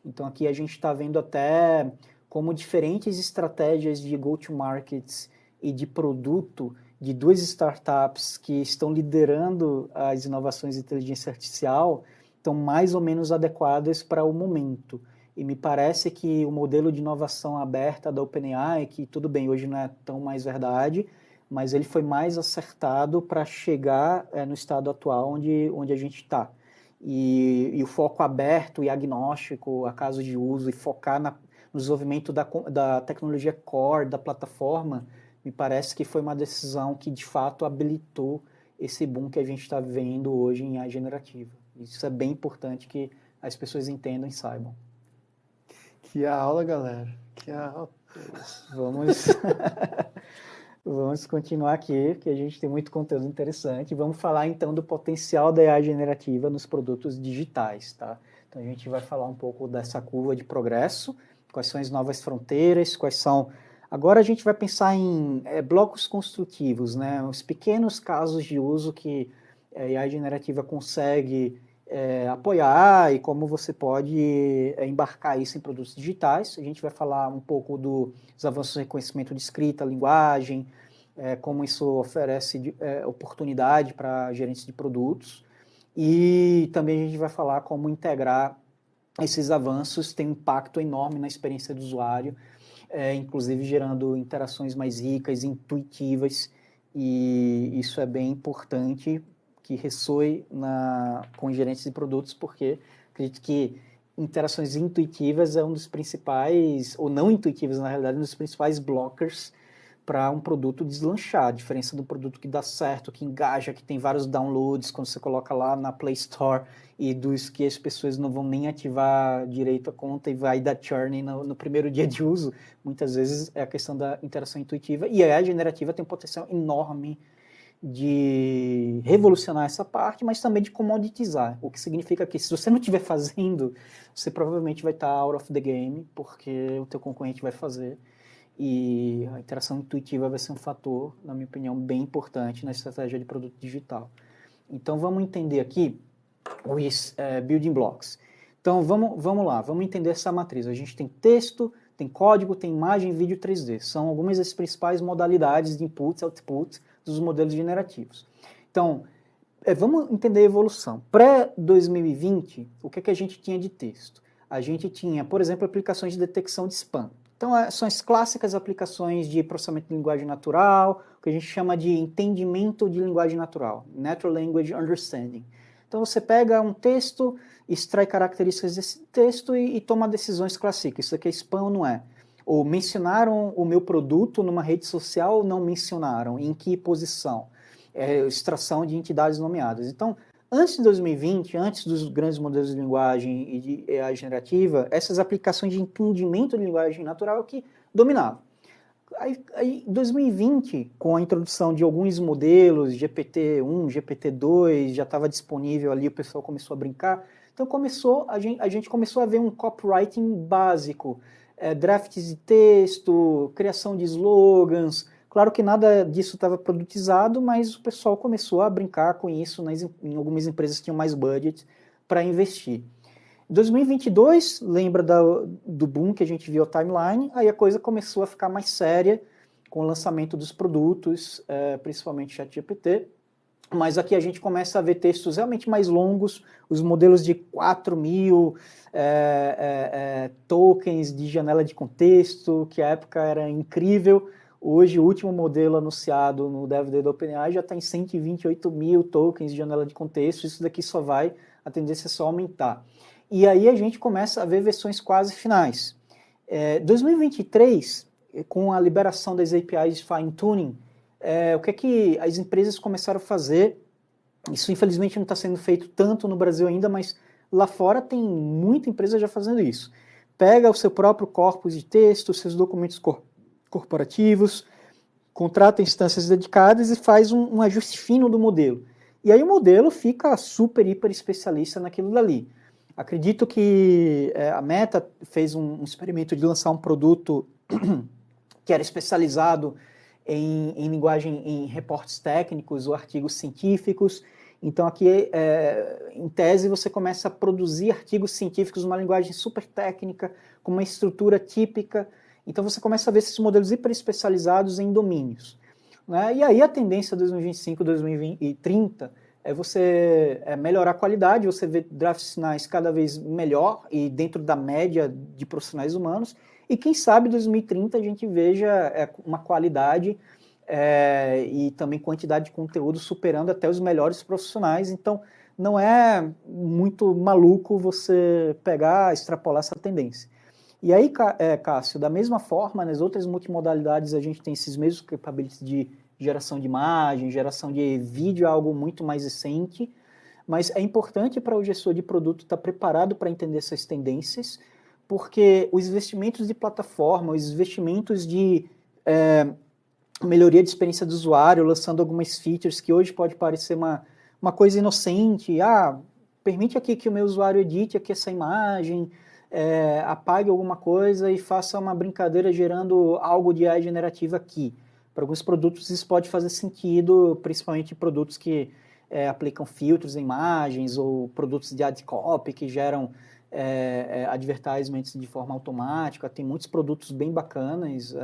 Então aqui a gente está vendo até como diferentes estratégias de go-to-markets e de produto de duas startups que estão liderando as inovações de inteligência artificial estão mais ou menos adequadas para o momento. E me parece que o modelo de inovação aberta da OpenAI, que tudo bem, hoje não é tão mais verdade, mas ele foi mais acertado para chegar no estado atual onde a gente está. E o foco aberto e agnóstico a casos de uso e focar no desenvolvimento da tecnologia core, da plataforma, me parece que foi uma decisão que de fato habilitou esse boom que a gente está vivendo hoje em AI generativa. Isso é bem importante que as pessoas entendam e saibam. Que aula, galera. Que aula. Vamos continuar aqui, que a gente tem muito conteúdo interessante. Vamos falar então do potencial da AI generativa nos produtos digitais, tá? Então a gente vai falar um pouco dessa curva de progresso, quais são as novas fronteiras, quais são... Agora a gente vai pensar em blocos construtivos, né? Os pequenos casos de uso que a AI generativa consegue apoiar e como você pode embarcar isso em produtos digitais. A gente vai falar um pouco dos avanços em reconhecimento de escrita, linguagem, como isso oferece oportunidade para gerentes de produtos. E também a gente vai falar como integrar esses avanços, tem um impacto enorme na experiência do usuário, inclusive gerando interações mais ricas, intuitivas, e isso é bem importante que ressoe com os gerentes de produtos, porque acredito que interações intuitivas é um dos principais, ou não intuitivas na realidade, um dos principais blockers para um produto deslanchar. A diferença do produto que dá certo, que engaja, que tem vários downloads, quando você coloca lá na Play Store, e dos que as pessoas não vão nem ativar direito a conta e vai dar churn no primeiro dia de uso, muitas vezes é a questão da interação intuitiva, e a generativa tem um potencial enorme de revolucionar essa parte, mas também de comoditizar, o que significa que se você não estiver fazendo, você provavelmente vai estar out of the game, porque o teu concorrente vai fazer, e a interação intuitiva vai ser um fator, na minha opinião, bem importante na estratégia de produto digital. Então, vamos entender aqui os building blocks. Então, vamos lá, vamos entender essa matriz. A gente tem texto, tem código, tem imagem, vídeo 3D. São algumas das principais modalidades de input e output dos modelos generativos. Então, vamos entender a evolução. Pré-2020, o que a gente tinha de texto? A gente tinha, por exemplo, aplicações de detecção de spam. Então, são as clássicas aplicações de processamento de linguagem natural, que a gente chama de entendimento de linguagem natural, Natural Language Understanding. Então, você pega um texto, extrai características desse texto e toma decisões classicas. Isso aqui é spam ou não é? Ou mencionaram o meu produto numa rede social ou não mencionaram? Em que posição? Extração de entidades nomeadas. Então, antes de 2020, antes dos grandes modelos de linguagem e de AI generativa, essas aplicações de entendimento de linguagem natural é que dominavam. Aí, em 2020, com a introdução de alguns modelos, GPT-1, GPT-2, já estava disponível ali, o pessoal começou a brincar. Então, a gente começou a ver um copywriting básico, drafts de texto, criação de slogans. Claro que nada disso estava produtizado, mas o pessoal começou a brincar com isso em algumas empresas que tinham mais budget para investir. Em 2022, lembra do boom que a gente viu a timeline, aí a coisa começou a ficar mais séria com o lançamento dos produtos, principalmente ChatGPT, mas aqui a gente começa a ver textos realmente mais longos, os modelos de 4.000 tokens de janela de contexto, que à época era incrível. Hoje, o último modelo anunciado no DVD da OpenAI já está em 128.000 tokens de janela de contexto, isso daqui a tendência é só aumentar. E aí a gente começa a ver versões quase finais. 2023, com a liberação das APIs de fine-tuning, o que as empresas começaram a fazer? Isso, infelizmente, não está sendo feito tanto no Brasil ainda, mas lá fora tem muita empresa já fazendo isso. Pega o seu próprio corpus de texto, seus documentos corporativos, contrata instâncias dedicadas e faz um ajuste fino do modelo. E aí o modelo fica super, hiper especialista naquilo dali. Acredito que a Meta fez um experimento de lançar um produto que era especializado em linguagem, em reportes técnicos ou artigos científicos. Então aqui, em tese, você começa a produzir artigos científicos numa linguagem super técnica, com uma estrutura típica. Então você começa a ver esses modelos hiper especializados em domínios. Né? E aí a tendência 2025, 2030 é você melhorar a qualidade, você vê drafts finais cada vez melhor e dentro da média de profissionais humanos, e quem sabe em 2030 a gente veja uma qualidade e também quantidade de conteúdo superando até os melhores profissionais. Então não é muito maluco você pegar, extrapolar essa tendência. E aí, Cássio, da mesma forma, nas outras multimodalidades a gente tem esses mesmos capabilities de geração de imagem, geração de vídeo, é algo muito mais recente, mas é importante para o gestor de produto estar preparado para entender essas tendências, porque os investimentos de plataforma, os investimentos de melhoria de experiência do usuário, lançando algumas features que hoje pode parecer uma coisa inocente, permite aqui que o meu usuário edite aqui essa imagem, apague alguma coisa e faça uma brincadeira gerando algo de AI generativa aqui. Para alguns produtos isso pode fazer sentido, principalmente produtos que aplicam filtros em imagens ou produtos de ad copy que geram advertisements de forma automática. Tem muitos produtos bem bacanas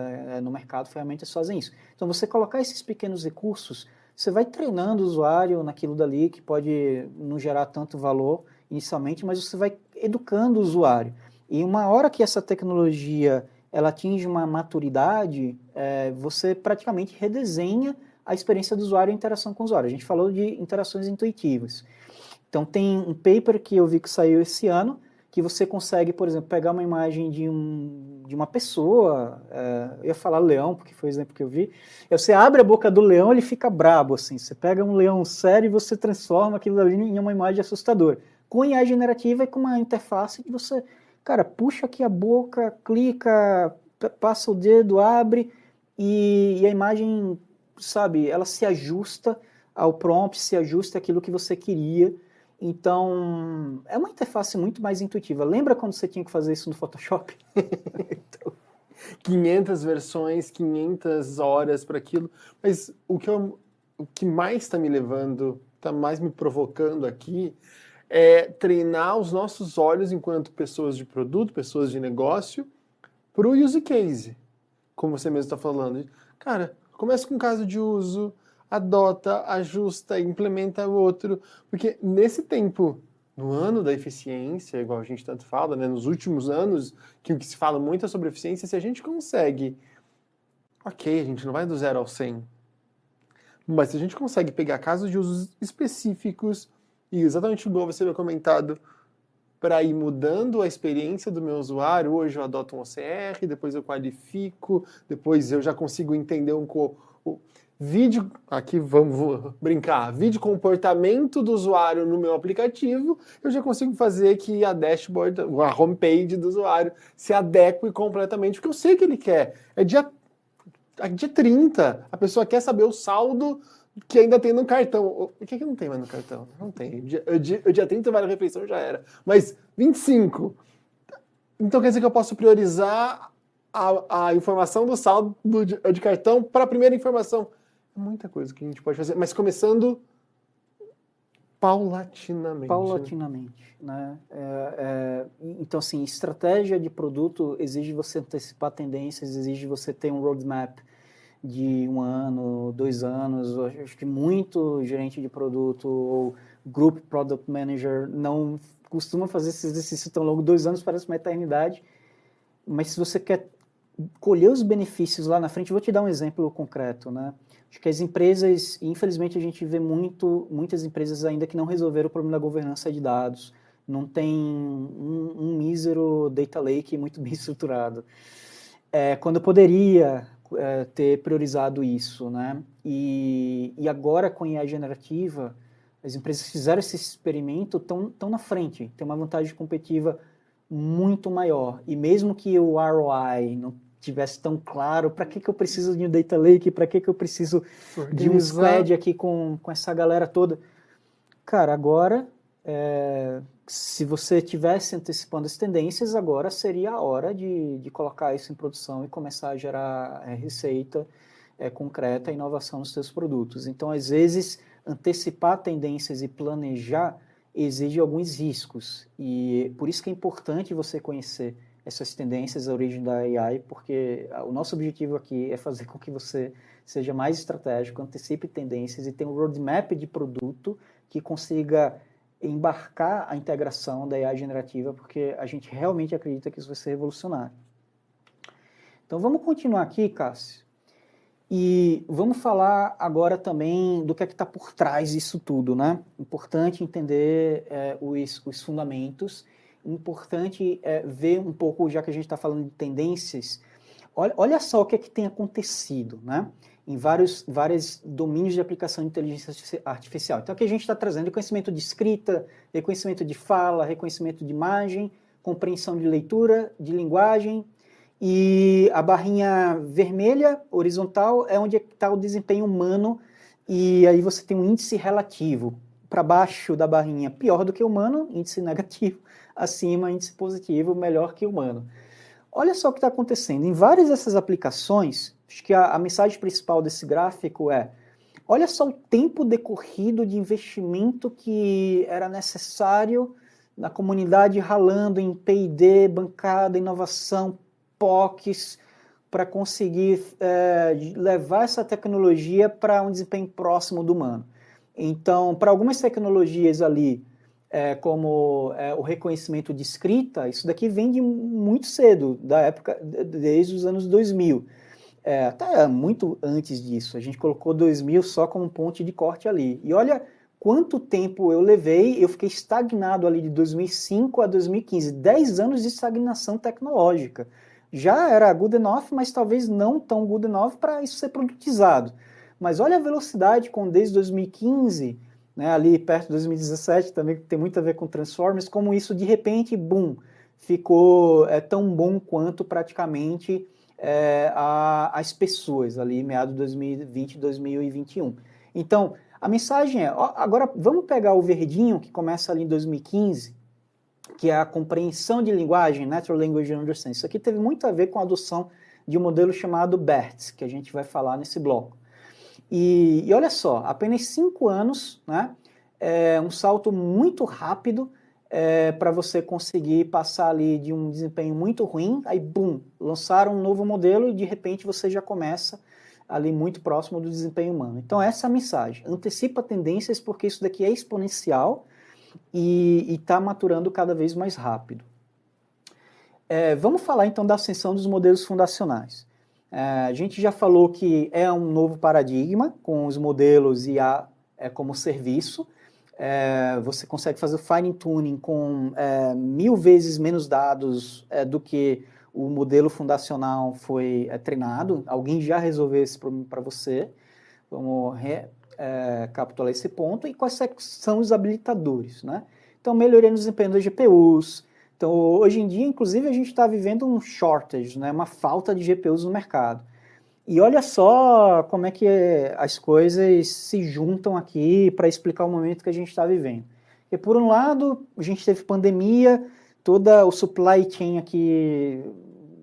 no mercado, ferramentas que fazem isso. Então, você colocar esses pequenos recursos, você vai treinando o usuário naquilo dali que pode não gerar tanto valor inicialmente, mas você vai educando o usuário. E uma hora que essa tecnologia ela atinge uma maturidade, você praticamente redesenha a experiência do usuário e a interação com o usuário. A gente falou de interações intuitivas. Então, tem um paper que eu vi que saiu esse ano, que você consegue, por exemplo, pegar uma imagem de uma pessoa, eu ia falar leão, porque foi o exemplo que eu vi, você abre a boca do leão, ele fica brabo, assim, você pega um leão sério e você transforma aquilo ali em uma imagem assustadora. Com IA generativa e com uma interface que você, cara, puxa aqui a boca, clica, passa o dedo, abre, e a imagem, sabe, ela se ajusta ao prompt, se ajusta àquilo que você queria. Então, é uma interface muito mais intuitiva. Lembra quando você tinha que fazer isso no Photoshop? Então, 500 versões, 500 horas para aquilo. Mas o que mais está me levando, está mais me provocando aqui, é treinar os nossos olhos enquanto pessoas de produto, pessoas de negócio, para o use case. Como você mesmo está falando. Cara, começa com um caso de uso, adota, ajusta, implementa o outro, porque nesse tempo, no ano da eficiência, igual a gente tanto fala, né, nos últimos anos, que o que se fala muito é sobre eficiência, se a gente consegue, ok, a gente não vai do 0 ao 100, mas se a gente consegue pegar casos de usos específicos, e exatamente igual você havia comentado, para ir mudando a experiência do meu usuário, hoje eu adoto um OCR, depois eu qualifico, depois eu já consigo entender vídeo, aqui vamos brincar, vídeo comportamento do usuário no meu aplicativo, eu já consigo fazer que a dashboard, a homepage do usuário se adeque completamente, porque eu sei o que ele quer. É dia 30, a pessoa quer saber o saldo que ainda tem no cartão. O que não tem mais no cartão? Não tem. Dia 30 vale a refeição, já era. Mas 25. Então quer dizer que eu posso priorizar a informação do saldo de cartão para a primeira informação. Muita coisa que a gente pode fazer, mas começando paulatinamente. Paulatinamente, né? Então, assim, estratégia de produto exige você antecipar tendências, exige você ter um roadmap de 1 ano, 2 anos. Eu acho que muito gerente de produto ou group product manager não costuma fazer esse exercício tão longo. 2 anos parece uma eternidade, mas se você quer colher os benefícios lá na frente, eu vou te dar um exemplo concreto, né? Acho que as empresas, infelizmente a gente vê muitas empresas ainda que não resolveram o problema da governança de dados, não tem um mísero data lake muito bem estruturado. Quando eu poderia ter priorizado isso, né? E agora com a IA generativa, as empresas fizeram esse experimento, estão na frente, tem uma vantagem competitiva muito maior. E mesmo que o ROI não tivesse tão claro, para que eu preciso de um data lake, para que eu preciso de um squad aqui com essa galera toda. Cara, agora, se você tivesse antecipando as tendências, agora seria a hora de colocar isso em produção e começar a gerar receita concreta, inovação nos seus produtos. Então, às vezes, antecipar tendências e planejar exige alguns riscos, e por isso que é importante você conhecer essas tendências, a origem da AI, porque o nosso objetivo aqui é fazer com que você seja mais estratégico, antecipe tendências e tenha um roadmap de produto que consiga embarcar a integração da AI generativa, porque a gente realmente acredita que isso vai ser revolucionário. Então vamos continuar aqui, Cássio, e vamos falar agora também do que é que está por trás disso tudo, né? Importante entender os fundamentos. Importante ver um pouco, já que a gente está falando de tendências, olha só o que é que tem acontecido, né? Em vários domínios de aplicação de inteligência artificial. Então, aqui a gente está trazendo reconhecimento de escrita, reconhecimento de fala, reconhecimento de imagem, compreensão de leitura, de linguagem, e a barrinha vermelha, horizontal, é onde está o desempenho humano, e aí você tem um índice relativo. Para baixo da barrinha, pior do que o humano, índice negativo. Acima, índice positivo, melhor que o humano. Olha só o que está acontecendo. Em várias dessas aplicações, acho que a mensagem principal desse gráfico é Olha só o tempo decorrido de investimento que era necessário na comunidade ralando em P&D, bancada, inovação, POCs, para conseguir levar essa tecnologia para um desempenho próximo do humano. Então, para algumas tecnologias ali, como o reconhecimento de escrita, isso daqui vem de muito cedo, da época, desde os anos 2000. Até muito antes disso, a gente colocou 2000 só como ponto de corte ali. E olha quanto tempo eu levei, eu fiquei estagnado ali de 2005 a 2015, 10 anos de estagnação tecnológica. Já era good enough, mas talvez não tão good enough para isso ser produtizado. Mas olha a velocidade com desde 2015, né, ali perto de 2017, também tem muito a ver com Transformers, como isso de repente, boom, ficou tão bom quanto praticamente as pessoas ali, meado de 2020, 2021. Então, a mensagem agora vamos pegar o verdinho, que começa ali em 2015, que é a compreensão de linguagem, Natural Language Understanding. Isso aqui teve muito a ver com a adoção de um modelo chamado BERT, que a gente vai falar nesse bloco. E olha só, apenas 5 anos, né, um salto muito rápido para você conseguir passar ali de um desempenho muito ruim, aí, boom, lançaram um novo modelo e de repente você já começa ali muito próximo do desempenho humano. Então essa é a mensagem, antecipa tendências porque isso daqui é exponencial e está maturando cada vez mais rápido. Vamos falar então da ascensão dos modelos fundacionais. A gente já falou que é um novo paradigma com os modelos IA como serviço. Você consegue fazer o fine tuning com 1000 vezes menos dados do que o modelo fundacional foi treinado. Alguém já resolveu esse problema para você. Vamos recapitular esse ponto. E quais são os habilitadores, né? Então, melhoria no desempenho das GPUs. Então, hoje em dia, inclusive, a gente está vivendo um shortage, né? Uma falta de GPUs no mercado. E olha só como é que as coisas se juntam aqui para explicar o momento que a gente está vivendo. Porque, por um lado, a gente teve pandemia, todo o supply chain aqui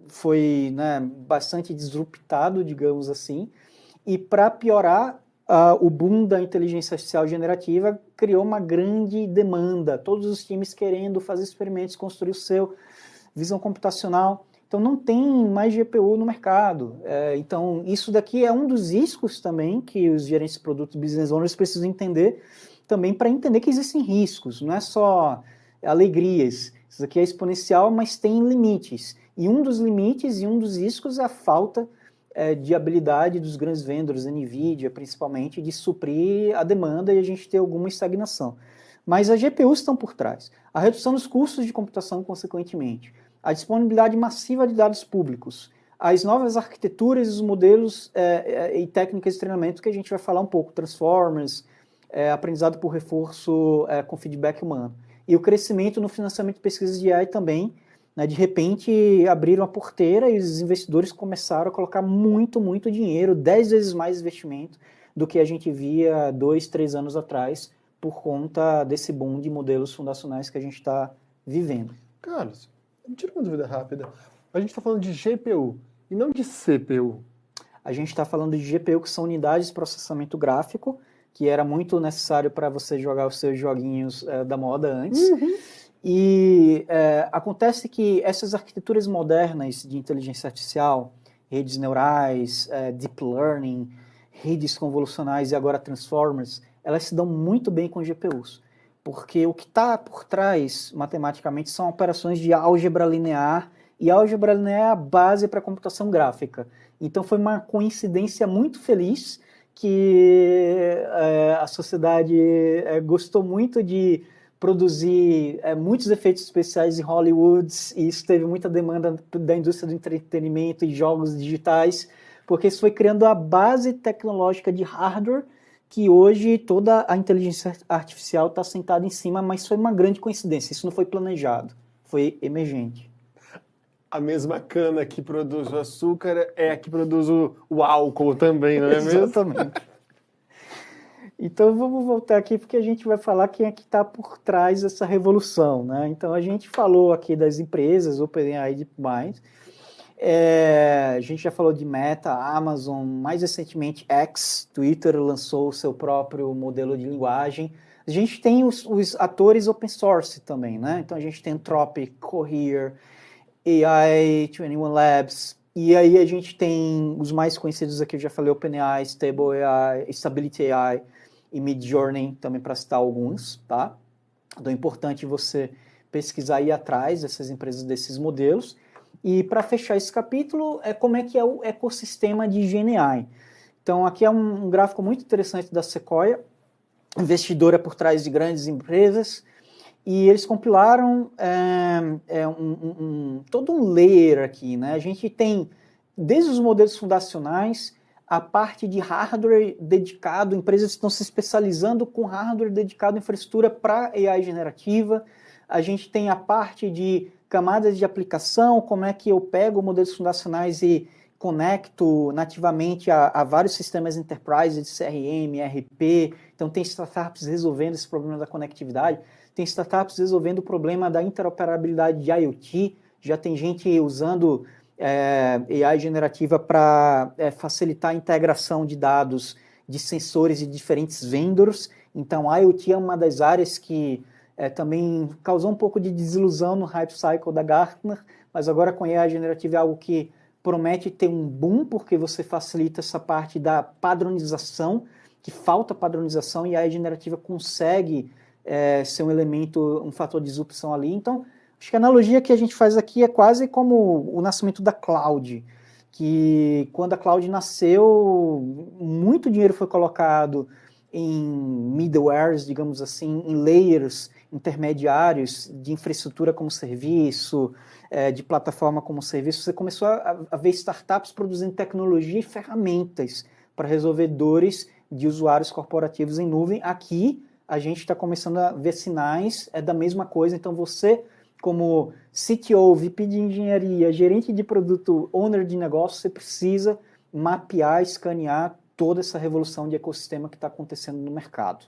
foi, né, bastante disruptado, digamos assim, e para piorar, o boom da inteligência artificial generativa criou uma grande demanda, todos os times querendo fazer experimentos, construir o seu visão computacional. Então não tem mais GPU no mercado. Então isso daqui é um dos riscos também que os gerentes de produtos, business owners, precisam entender também para entender que existem riscos, não é só alegrias. Isso daqui é exponencial, mas tem limites. E um dos limites e um dos riscos é a falta de habilidade dos grandes vendors, NVIDIA principalmente, de suprir a demanda e a gente ter alguma estagnação. Mas as GPUs estão por trás. A redução dos custos de computação, consequentemente. A disponibilidade massiva de dados públicos. As novas arquiteturas, os modelos e técnicas de treinamento que a gente vai falar um pouco. Transformers, aprendizado por reforço com feedback humano. E o crescimento no financiamento de pesquisas de AI também. De repente, abriram a porteira e os investidores começaram a colocar muito, muito dinheiro, 10 vezes mais investimento do que a gente via 2, 3 anos atrás, por conta desse boom de modelos fundacionais que a gente está vivendo. Carlos, tira uma dúvida rápida. A gente está falando de GPU e não de CPU. A gente está falando de GPU, que são unidades de processamento gráfico, que era muito necessário para você jogar os seus joguinhos da moda antes. Uhum. E acontece que essas arquiteturas modernas de inteligência artificial, redes neurais, deep learning, redes convolucionais e agora transformers, elas se dão muito bem com GPUs. Porque o que está por trás, matematicamente, são operações de álgebra linear, e álgebra linear é a base para a computação gráfica. Então foi uma coincidência muito feliz que a sociedade gostou muito de produzir muitos efeitos especiais em Hollywood, e isso teve muita demanda da indústria do entretenimento e jogos digitais, porque isso foi criando a base tecnológica de hardware que hoje toda a inteligência artificial está sentada em cima, mas foi uma grande coincidência, isso não foi planejado, foi emergente. A mesma cana que produz o açúcar é a que produz o álcool também, não é mesmo? Exatamente. Então vamos voltar aqui porque a gente vai falar quem é que está por trás dessa revolução, né? Então a gente falou aqui das empresas, OpenAI e DeepMind, A gente já falou de Meta, Amazon, mais recentemente X, Twitter lançou o seu próprio modelo de linguagem. A gente tem os atores open source também, né? Então a gente tem Anthropic, Cohere, AI, 21 Labs, e aí a gente tem os mais conhecidos aqui, eu já falei, OpenAI, Stable AI, Stability AI e Midjourney, também para citar alguns, tá? Então é importante você pesquisar aí atrás dessas empresas, desses modelos. E para fechar esse capítulo, como é que é o ecossistema de GenAI. Então aqui é um gráfico muito interessante da Sequoia, investidora por trás de grandes empresas, e eles compilaram todo um layer aqui, né? A gente tem, desde os modelos fundacionais, a parte de hardware dedicado, empresas estão se especializando com hardware dedicado à infraestrutura para AI generativa. A gente tem a parte de camadas de aplicação, como é que eu pego modelos fundacionais e conecto nativamente a vários sistemas enterprise de CRM, ERP. Então tem startups resolvendo esse problema da conectividade. Tem startups resolvendo o problema da interoperabilidade de IoT, já tem gente usando AI generativa para facilitar a integração de dados de sensores de diferentes vendors. Então, a IoT é uma das áreas que também causou um pouco de desilusão no hype cycle da Gartner, mas agora com AI generativa é algo que promete ter um boom, porque você facilita essa parte da padronização, que falta padronização, e a AI generativa consegue ser um elemento, um fator de disrupção ali. Então, acho que a analogia que a gente faz aqui é quase como o nascimento da cloud, que quando a cloud nasceu, muito dinheiro foi colocado em middlewares, digamos assim, em layers intermediários de infraestrutura como serviço, de plataforma como serviço. Você começou a ver startups produzindo tecnologia e ferramentas para resolver dores de usuários corporativos em nuvem. Aqui, a gente está começando a ver sinais da mesma coisa. Então, você, como CTO, VP de engenharia, gerente de produto, owner de negócio, você precisa mapear, escanear toda essa revolução de ecossistema que está acontecendo no mercado.